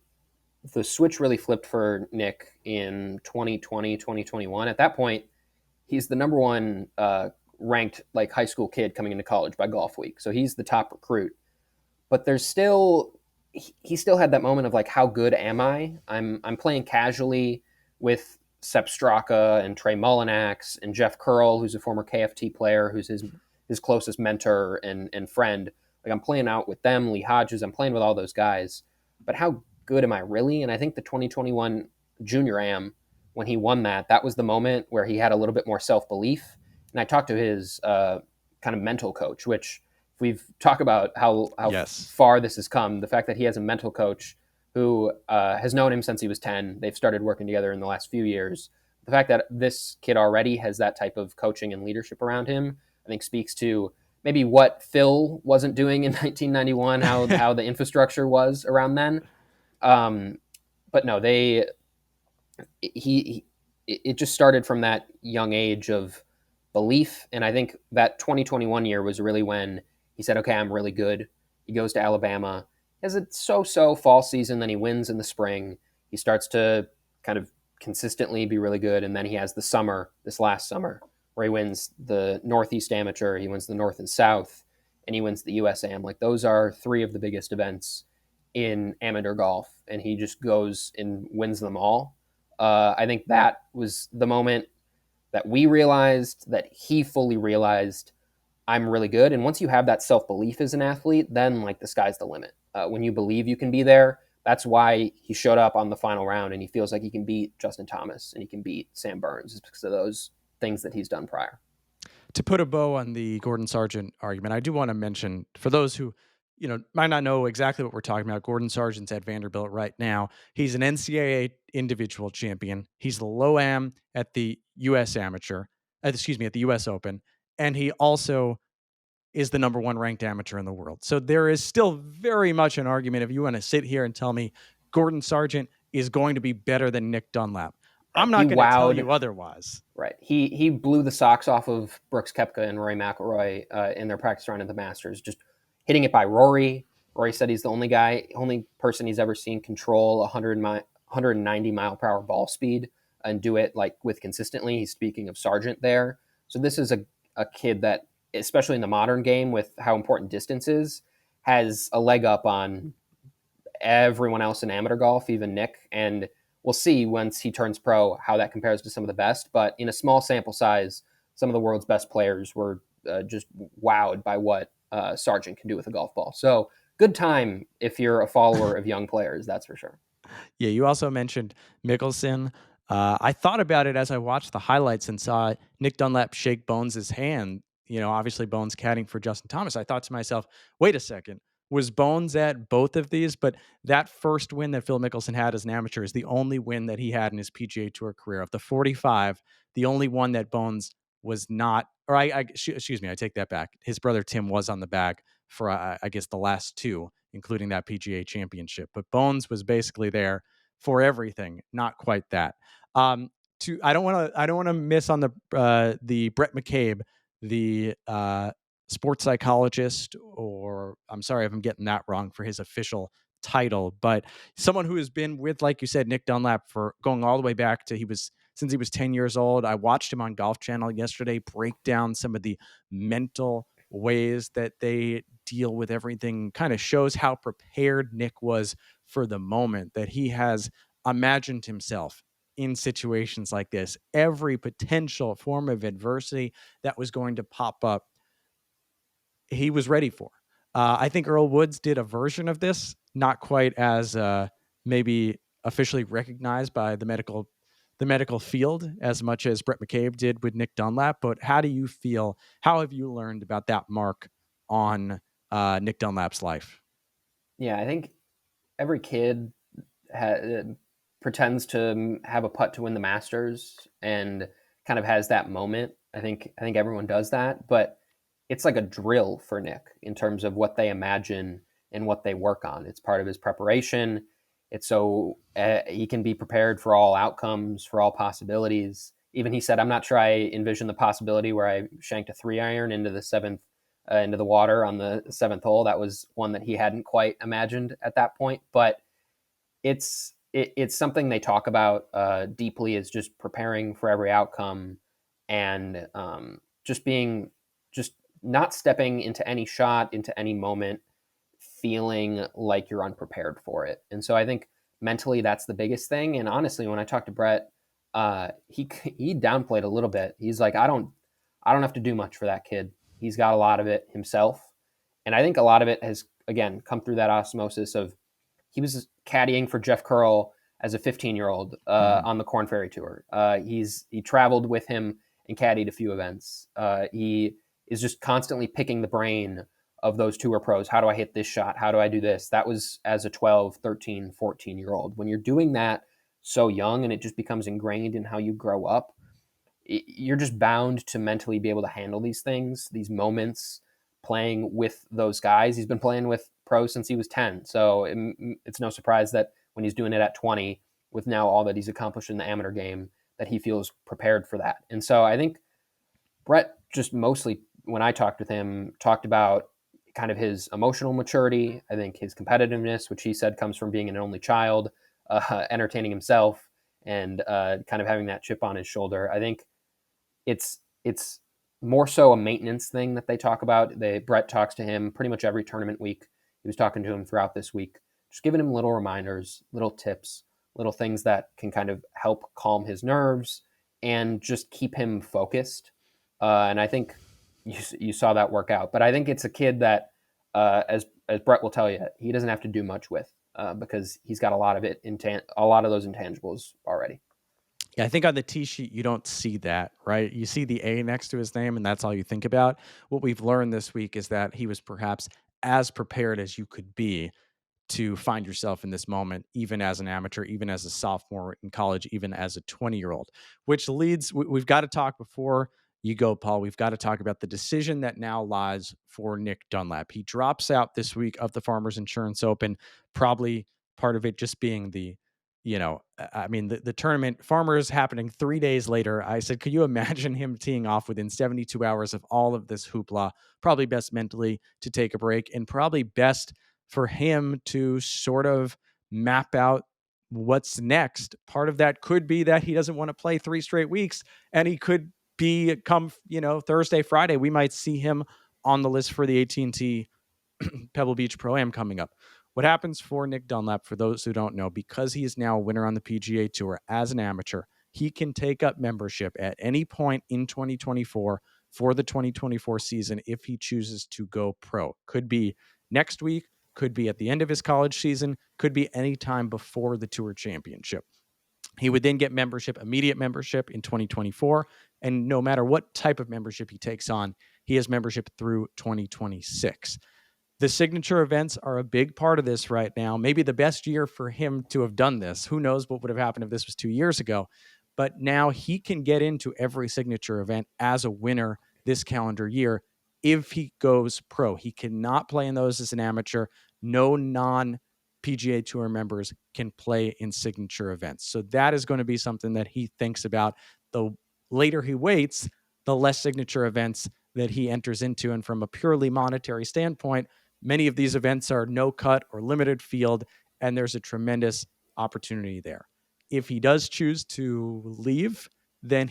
the switch really flipped for Nick in 2020, 2021. At that point, he's the number one ranked like high school kid coming into college by Golf Week. So he's the top recruit. But he still had that moment of like, how good am I? I'm playing casually with Sepp Straka and Trey Mullinax and Jeff Curl, who's a former KFT player, who's his closest mentor and friend. Like, I'm playing out with them, Lee Hodges, I'm playing with all those guys. But how good am I really? And I think the 2021 Junior Am, when he won that was the moment where he had a little bit more self-belief. And I talked to his kind of mental coach, which we've talked about how yes. far this has come. The fact that he has a mental coach who has known him since he was 10. They've started working together in the last few years. The fact that this kid already has that type of coaching and leadership around him, I think speaks to maybe what Phil wasn't doing in 1991, how the infrastructure was around then. But no, it just started from that young age of belief. And I think that 2021 year was really when he said, okay, I'm really good. He goes to Alabama. has a so-so fall season, then he wins in the spring. He starts to kind of consistently be really good, and then he has the summer, this last summer, where he wins the Northeast Amateur, he wins the North and South, and he wins the US Am. Like, those are three of the biggest events in amateur golf, and he just goes and wins them all. I think that was the moment that we realized, that he fully realized, I'm really good. And once you have that self belief as an athlete, then like the sky's the limit. When you believe you can be there, that's why he showed up on the final round and he feels like he can beat Justin Thomas and he can beat Sam Burns, is because of those things that he's done prior. To put a bow on the Gordon Sargent argument, I do want to mention, for those who might not know exactly what we're talking about, Gordon Sargent's at Vanderbilt right now. He's an NCAA individual champion. He's the low am at the U.S. Amateur, at the U.S. Open, and he also is the number one ranked amateur in the world. So there is still very much an argument if you want to sit here and tell me Gordon Sargent is going to be better than Nick Dunlap. I'm not going to tell you otherwise. Right. He blew the socks off of Brooks Koepka and Rory McIlroy in their practice round at the Masters, just hitting it by Rory. Rory said he's the only person he's ever seen control 190 mile per hour ball speed and do it like with consistently. He's speaking of Sargent there. So this is a kid that, especially in the modern game with how important distance is, has a leg up on everyone else in amateur golf, even Nick. And we'll see once he turns pro how that compares to some of the best. But in a small sample size, some of the world's best players were just wowed by what Sargent can do with a golf ball. So good time if you're a follower of young players, that's for sure. Yeah, you also mentioned Mickelson. I thought about it as I watched the highlights and saw Nick Dunlap shake Bones' hand. Obviously Bones caddying for Justin Thomas. I thought to myself, wait a second, was Bones at both of these? But that first win that Phil Mickelson had as an amateur is the only win that he had in his PGA Tour career. Of the 45, the only one that Bones was not, or excuse me, I take that back. His brother Tim was on the bag for, I guess, the last two, including that PGA Championship. But Bones was basically there for everything, not quite that. I don't want to miss on the Brett McCabe, the sports psychologist, or I'm sorry if I'm getting that wrong for his official title, but someone who has been with, like you said, Nick Dunlap for going all the way back to since he was 10 years old. I watched him on Golf Channel yesterday break down some of the mental ways that they deal with everything. Kind of shows how prepared Nick was for the moment, that he has imagined himself in situations like this, every potential form of adversity that was going to pop up, he was ready for. I think Earl Woods did a version of this, not quite as maybe officially recognized by the medical field as much as Brett McCabe did with Nick Dunlap. But how do you feel? How have you learned about that mark on Nick Dunlap's life? Yeah, I think every kid pretends to have a putt to win the Masters and kind of has that moment. I think everyone does that, but it's like a drill for Nick in terms of what they imagine and what they work on. It's part of his preparation. It's so he can be prepared for all outcomes, for all possibilities. Even he said, "I'm not sure I envision the possibility where I shanked a 3-iron into into the water on the 7th hole." That was one that he hadn't quite imagined at that point. But it's something they talk about deeply, is just preparing for every outcome and just not stepping into any shot, into any moment, feeling like you're unprepared for it. And so I think mentally that's the biggest thing. And honestly, when I talked to Brett, he downplayed a little bit. He's like, I don't have to do much for that kid. He's got a lot of it himself. And I think a lot of it has, again, come through that osmosis of, he was caddying for Jeff Curl as a 15-year-old on the Korn Ferry Tour. He traveled with him and caddied a few events. He is just constantly picking the brain of those tour pros. How do I hit this shot? How do I do this? That was as a 12, 13, 14-year-old. When you're doing that so young and it just becomes ingrained in how you grow up, you're just bound to mentally be able to handle these things, these moments, playing with those guys. He's been playing with pros since he was 10. So it's no surprise that when he's doing it at 20, with now all that he's accomplished in the amateur game, that he feels prepared for that. And so I think Brett just mostly, when I talked with him, talked about kind of his emotional maturity. I think his competitiveness, which he said comes from being an only child, entertaining himself, and kind of having that chip on his shoulder. I think it's more so a maintenance thing that they talk about. Brett talks to him pretty much every tournament week. He was talking to him throughout this week, just giving him little reminders, little tips, little things that can kind of help calm his nerves and just keep him focused. And I think you saw that work out. But I think it's a kid that, as Brett will tell you, he doesn't have to do much with because he's got a lot of those intangibles already. Yeah, I think on the tee sheet, you don't see that, right? You see the A next to his name, and that's all you think about. What we've learned this week is that he was perhaps as prepared as you could be to find yourself in this moment, even as an amateur, even as a sophomore in college, even as a 20-year-old, which leads, we've got to talk before you go, Paul. We've got to talk about the decision that now lies for Nick Dunlap. He drops out this week of the Farmers Insurance Open, probably part of it just being the tournament Farmers happening 3 days later. I said, could you imagine him teeing off within 72 hours of all of this hoopla? Probably best mentally to take a break, and probably best for him to sort of map out what's next. Part of that could be that he doesn't want to play 3 straight weeks, and he could be come, Thursday, Friday, we might see him on the list for the AT&T Pebble Beach Pro-Am coming up. What happens for Nick Dunlap, for those who don't know, because he is now a winner on the PGA Tour as an amateur, he can take up membership at any point in 2024 for the 2024 season if he chooses to go pro. Could be next week, could be at the end of his college season, could be any time before the Tour Championship. He would then get membership, immediate membership in 2024. And no matter what type of membership he takes on, he has membership through 2026. The signature events are a big part of this right now. Maybe the best year for him to have done this. Who knows what would have happened if this was 2 years ago? But now he can get into every signature event as a winner this calendar year if he goes pro. He cannot play in those as an amateur. No non-PGA Tour members can play in signature events. So that is going to be something that he thinks about. The later he waits, the less signature events that he enters into. And from a purely monetary standpoint, many of these events are no cut or limited field, and there's a tremendous opportunity there. If he does choose to leave, then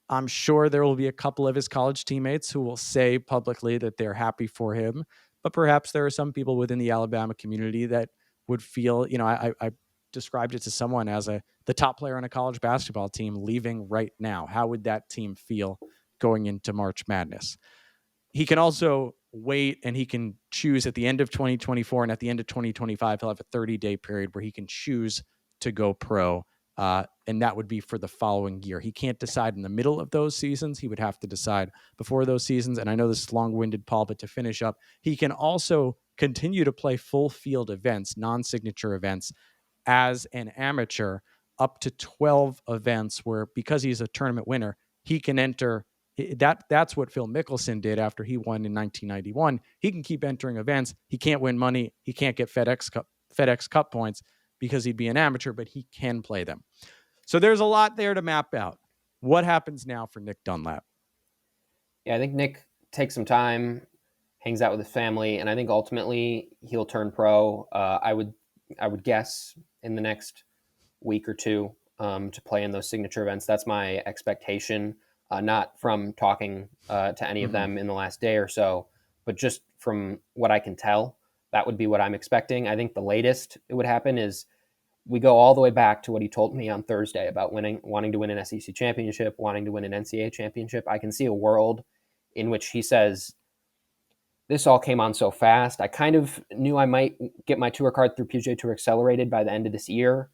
I'm sure there will be a couple of his college teammates who will say publicly that they're happy for him, but perhaps there are some people within the Alabama community that would feel, I described it to someone as the top player on a college basketball team leaving right now. How would that team feel going into March Madness? He can also wait, and he can choose at the end of 2024 and at the end of 2025, he'll have a 30-day period where he can choose to go pro. And that would be for the following year. He can't decide in the middle of those seasons. He would have to decide before those seasons. And I know this is long-winded, Paul, but to finish up, he can also continue to play full field events, non-signature events, as an amateur, up to 12 events where, because he's a tournament winner, he can enter. That's what Phil Mickelson did after he won in 1991. He can keep entering events. He can't win money. He can't get FedEx Cup points because he'd be an amateur, but he can play them. So there's a lot there to map out. What happens now for Nick Dunlap? Yeah, I think Nick takes some time, hangs out with his family, and I think ultimately he'll turn pro. I would guess in the next week or two to play in those signature events. That's my expectation, not from talking to any of them in the last day or so, but just from what I can tell, that would be what I'm expecting. I think the latest it would happen is we go all the way back to what he told me on Thursday about wanting to win an SEC championship, wanting to win an NCAA championship. I can see a world in which he says, this all came on so fast. I kind of knew I might get my tour card through PGA Tour Accelerated by the end of this year.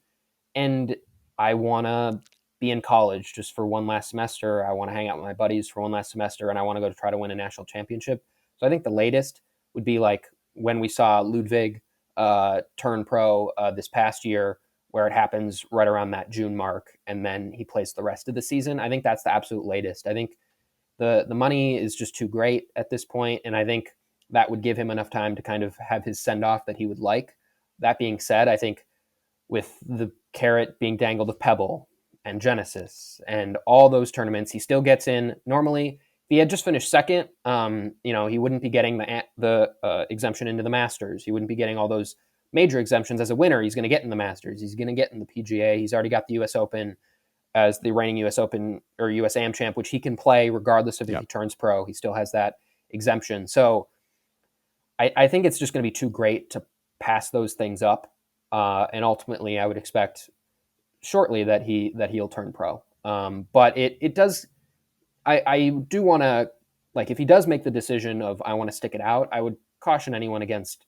And I want to be in college just for one last semester. I want to hang out with my buddies for one last semester, and I want to go to try to win a national championship. So I think the latest would be like when we saw Ludwig turn pro this past year, where it happens right around that June mark, and then he plays the rest of the season. I think that's the absolute latest. I think the money is just too great at this point, and I think that would give him enough time to kind of have his send-off that he would like. That being said, I think with the carrot being dangled of Pebble and Genesis and all those tournaments, he still gets in. Normally, he had just finished second, he wouldn't be getting the exemption into the Masters. He wouldn't be getting all those major exemptions as a winner. He's going to get in the Masters. He's going to get in the PGA. He's already got the U.S. Open as the reigning U.S. Open or U.S. Am champ, which he can play regardless of if he turns pro. He still has that exemption. So I think it's just going to be too great to pass those things up. And ultimately, I would expect shortly that he'll turn pro. But it does. I do want to, like, if he does make the decision of I want to stick it out, I would caution anyone against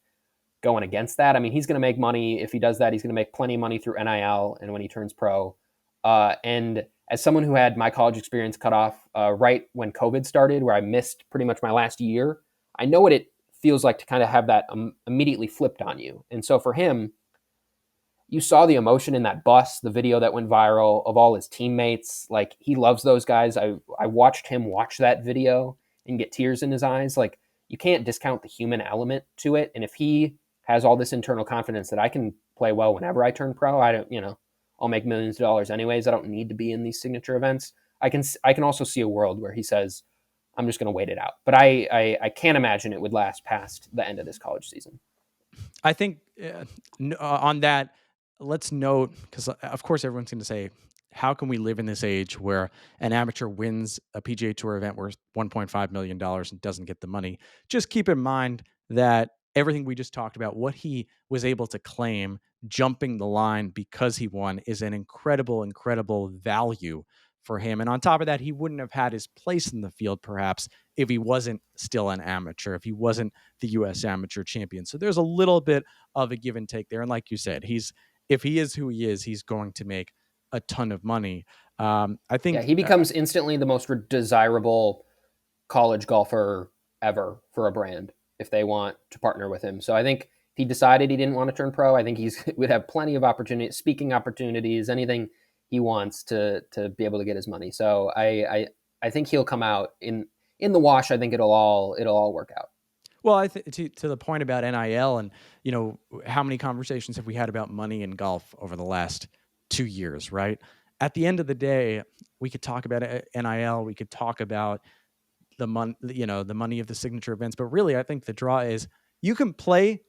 going against that. I mean, he's going to make money. If he does that, he's going to make plenty of money through NIL and when he turns pro. And as someone who had my college experience cut off right when COVID started, where I missed pretty much my last year, I know what it feels like to kind of have that immediately flipped on you. And so for him, you saw the emotion in that bus, the video that went viral of all his teammates. Like, he loves those guys. I watched him watch that video and get tears in his eyes. Like, you can't discount the human element to it. And if he has all this internal confidence that I can play well whenever I turn pro, I'll make millions of dollars anyways. I don't need to be in these signature events. I can also see a world where he says, I'm just going to wait it out. But I can't imagine it would last past the end of this college season. I think on that, let's note, because of course everyone's going to say, how can we live in this age where an amateur wins a PGA Tour event worth $1.5 million and doesn't get the money? Just keep in mind that everything we just talked about, what he was able to claim jumping the line because he won, is an incredible, incredible value for him. And on top of that, he wouldn't have had his place in the field perhaps if he wasn't still an amateur, if he wasn't the U.S. amateur champion. So there's a little bit of a give and take there. And like you said, if he is who he is, he's going to make a ton of money. I think he becomes instantly the most desirable college golfer ever for a brand if they want to partner with him. So I think if he decided he didn't want to turn pro, I think he would have plenty of opportunities, speaking opportunities, anything he wants to be able to get his money. So I think he'll come out in the wash. I think it'll all work out. Well, I think to the point about NIL and, how many conversations have we had about money in golf over the last 2 years, right? At the end of the day, we could talk about NIL, we could talk about the money of the signature events, but really I think the draw is you can play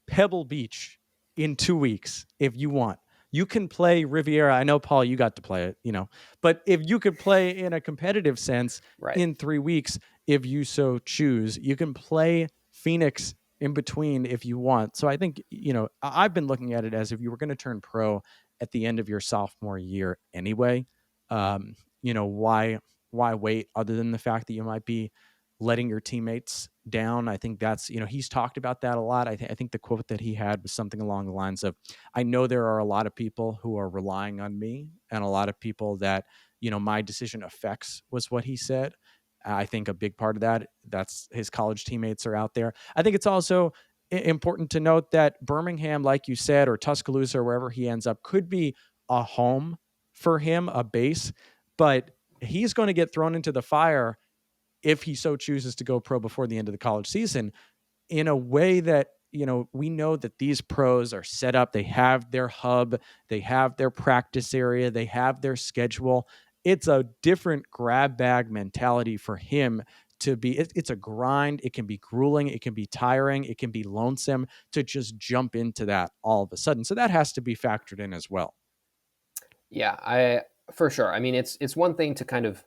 Pebble Beach in 2 weeks if you want. You can play Riviera. I know, Paul, you got to play it, but if you could play in a competitive sense in 3 weeks, if you so choose, you can play Phoenix in between if you want. So I think, I've been looking at it as if you were going to turn pro at the end of your sophomore year anyway, why wait other than the fact that you might be letting your teammates down? I think that's, he's talked about that a lot. I think the quote that he had was something along the lines of, I know there are a lot of people who are relying on me and a lot of people that, my decision affects, was what he said. I think a big part of that's his college teammates are out there. I think it's also important to note that Birmingham, like you said, or Tuscaloosa, or wherever he ends up, could be a home for him, a base, but he's going to get thrown into the fire if he so chooses to go pro before the end of the college season, in a way that, we know that these pros are set up. They have their hub, they have their practice area, they have their schedule. It's a different grab bag mentality for him to be. It's a grind. It can be grueling. It can be tiring. It can be lonesome to just jump into that all of a sudden. So that has to be factored in as well. Yeah, for sure. I mean, it's one thing to kind of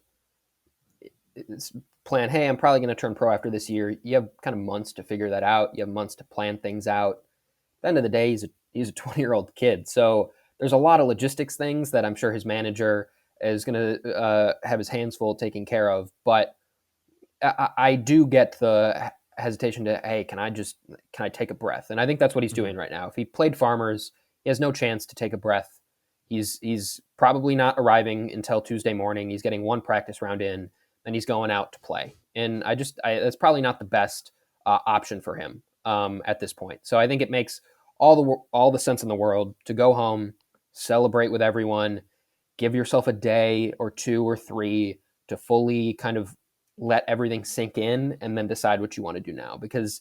plan, hey, I'm probably going to turn pro after this year. You have kind of months to figure that out. You have months to plan things out. At the end of the day, he's a 20-year-old kid. So there's a lot of logistics things that I'm sure his manager is going to have his hands full taking care of. But I do get the hesitation to, hey, can I take a breath? And I think that's what he's doing right now. If he played Farmers, he has no chance to take a breath. He's probably not arriving until Tuesday morning. He's getting one practice round in, and he's going out to play. And that's probably not the best option for him at this point. So I think it makes all the sense in the world to go home, celebrate with everyone, give yourself a day or 2 or 3 to fully kind of let everything sink in, and then decide what you want to do now. Because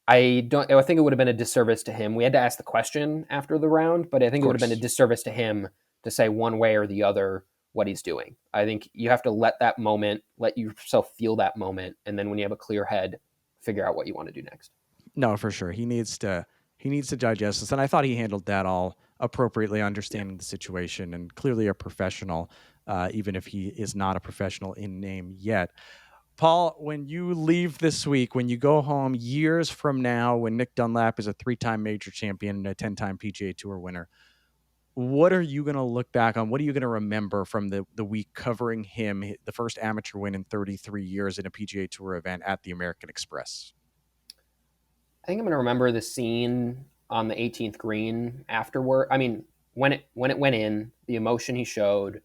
I think it would have been a disservice to him. We had to ask the question after the round, but I think it would have been a disservice to him to say one way or the other what he's doing. I think you have to let yourself feel that moment, and then when you have a clear head, figure out what you want to do next. No, for sure. He needs to digest this, and I thought he handled that all appropriately, understanding the situation, and clearly a professional, even if he is not a professional in name yet. Paul, when you leave this week, when you go home years from now, when Nick Dunlap is a 3-time major champion and a 10-time PGA Tour winner, what are you going to look back on? What are you going to remember from the week covering him, the first amateur win in 33 years in a PGA Tour event at the American Express? I think I'm going to remember the scene on the 18th green afterward. I mean, when it went in, the emotion he showed,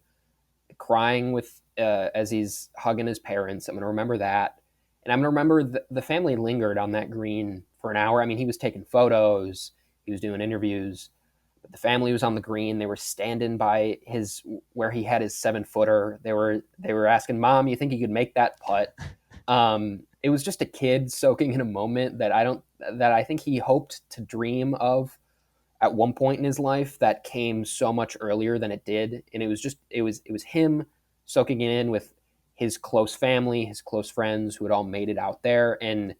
crying with as he's hugging his parents. I'm going to remember that, and I'm going to remember the family lingered on that green for an hour. I mean, he was taking photos, he was doing interviews, but the family was on the green. They were standing by where he had his 7-footer. They were asking, "Mom, you think he could make that putt?" It was just a kid soaking in a moment that I think he hoped to dream of at one point in his life that came so much earlier than it did. And it was him soaking it in with his close family, his close friends who had all made it out there. And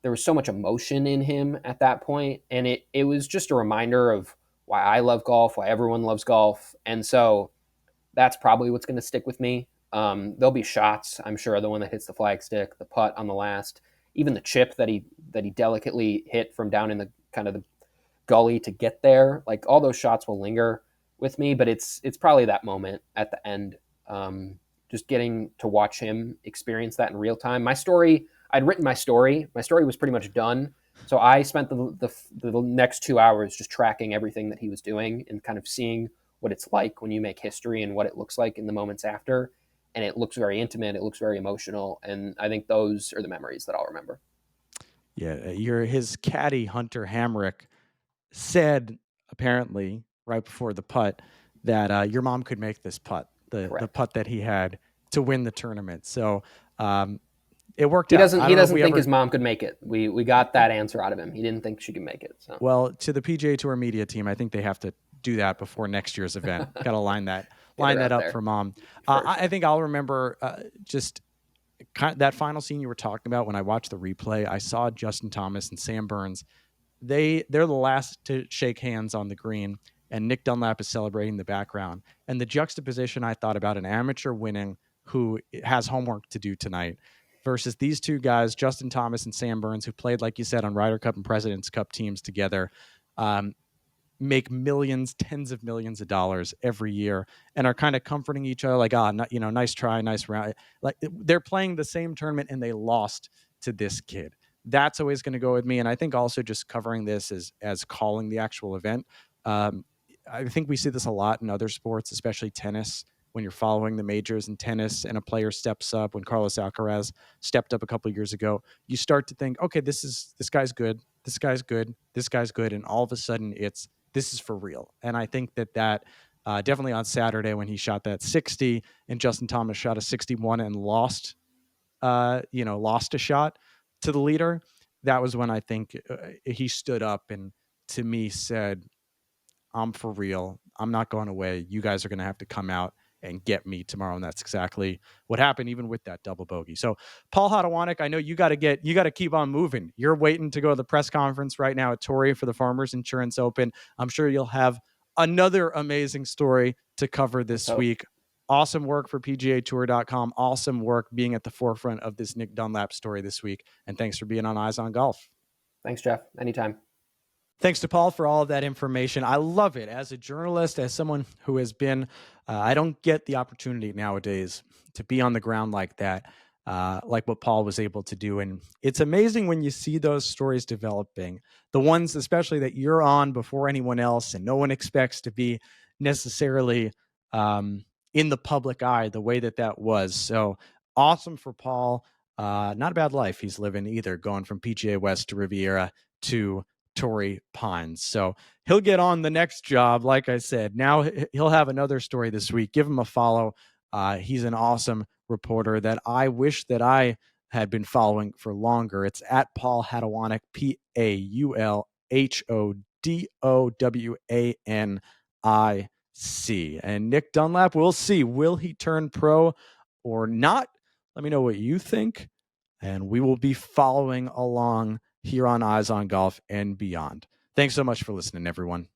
there was so much emotion in him at that point. And it was just a reminder of why I love golf, why everyone loves golf. And so that's probably what's going to stick with me. There'll be shots, I'm sure, the one that hits the flagstick, the putt on the last, even the chip that he delicately hit from down in the kind of the gully to get there. Like, all those shots will linger with me, but it's probably that moment at the end. Just getting to watch him experience that in real time. I'd written my story. My story was pretty much done. So I spent the next 2 hours just tracking everything that he was doing and kind of seeing what it's like when you make history and what it looks like in the moments after. And it looks very intimate. It looks very emotional. And I think those are the memories that I'll remember. Yeah, his caddy, Hunter Hamrick, said apparently right before the putt that your mom could make this putt, the putt that he had to win the tournament. So it worked out. He doesn't think his mom could make it. We got that answer out of him. He didn't think she could make it. So. Well, to the PGA Tour media team, I think they have to do that before next year's event. Got to line that up for mom. I think I'll remember just that final scene you were talking about. When I watched the replay, I saw Justin Thomas and Sam Burns. They're the last to shake hands on the green, and Nick Dunlap is celebrating in the background. And the juxtaposition I thought about, an amateur winning who has homework to do tonight versus these two guys, Justin Thomas and Sam Burns, who played, like you said, on Ryder Cup and President's Cup teams together, make millions, tens of millions of dollars every year, and are kind of comforting each other, like, nice try, nice round. Like, they're playing the same tournament and they lost to this kid. That's always going to go with me. And I think also just covering this as calling the actual event. I think we see this a lot in other sports, especially tennis. When you're following the majors in tennis and a player steps up, when Carlos Alcaraz stepped up a couple of years ago, you start to think, okay, this guy's good, this guy's good, this guy's good. And all of a sudden this is for real. And I think that definitely on Saturday when he shot that 60 and Justin Thomas shot a 61 and lost a shot to the leader, that was when I think he stood up and to me said, I'm for real. I'm not going away. You guys are going to have to come out and get me tomorrow. And that's exactly what happened, even with that double bogey. So Paul Hodowanic, I know you got to keep on moving. You're waiting to go to the press conference right now at Torrey for the Farmers Insurance Open. I'm sure you'll have another amazing story to cover this week. Awesome work for PGATour.com. Awesome work being at the forefront of this Nick Dunlap story this week. And thanks for being on Eyes on Golf. Thanks, Jeff. Anytime. Thanks to Paul for all of that information. I love it. As a journalist, as someone who has been, I don't get the opportunity nowadays to be on the ground like that, like what Paul was able to do. And it's amazing when you see those stories developing, the ones especially that you're on before anyone else and no one expects to be necessarily in the public eye the way that was. So awesome for Paul. Not a bad life he's living either, going from PGA West to Riviera to Torrey Pines. So he'll get on the next job. Like I said, now he'll have another story this week. Give him a follow. He's an awesome reporter that I wish that I had been following for longer. It's at Paul Hodowanic, PaulHodowanic. see. And Nick Dunlap, we'll see. Will he turn pro or not? Let me know what you think, and we will be following along here on Eyes on Golf and beyond. Thanks so much for listening, everyone.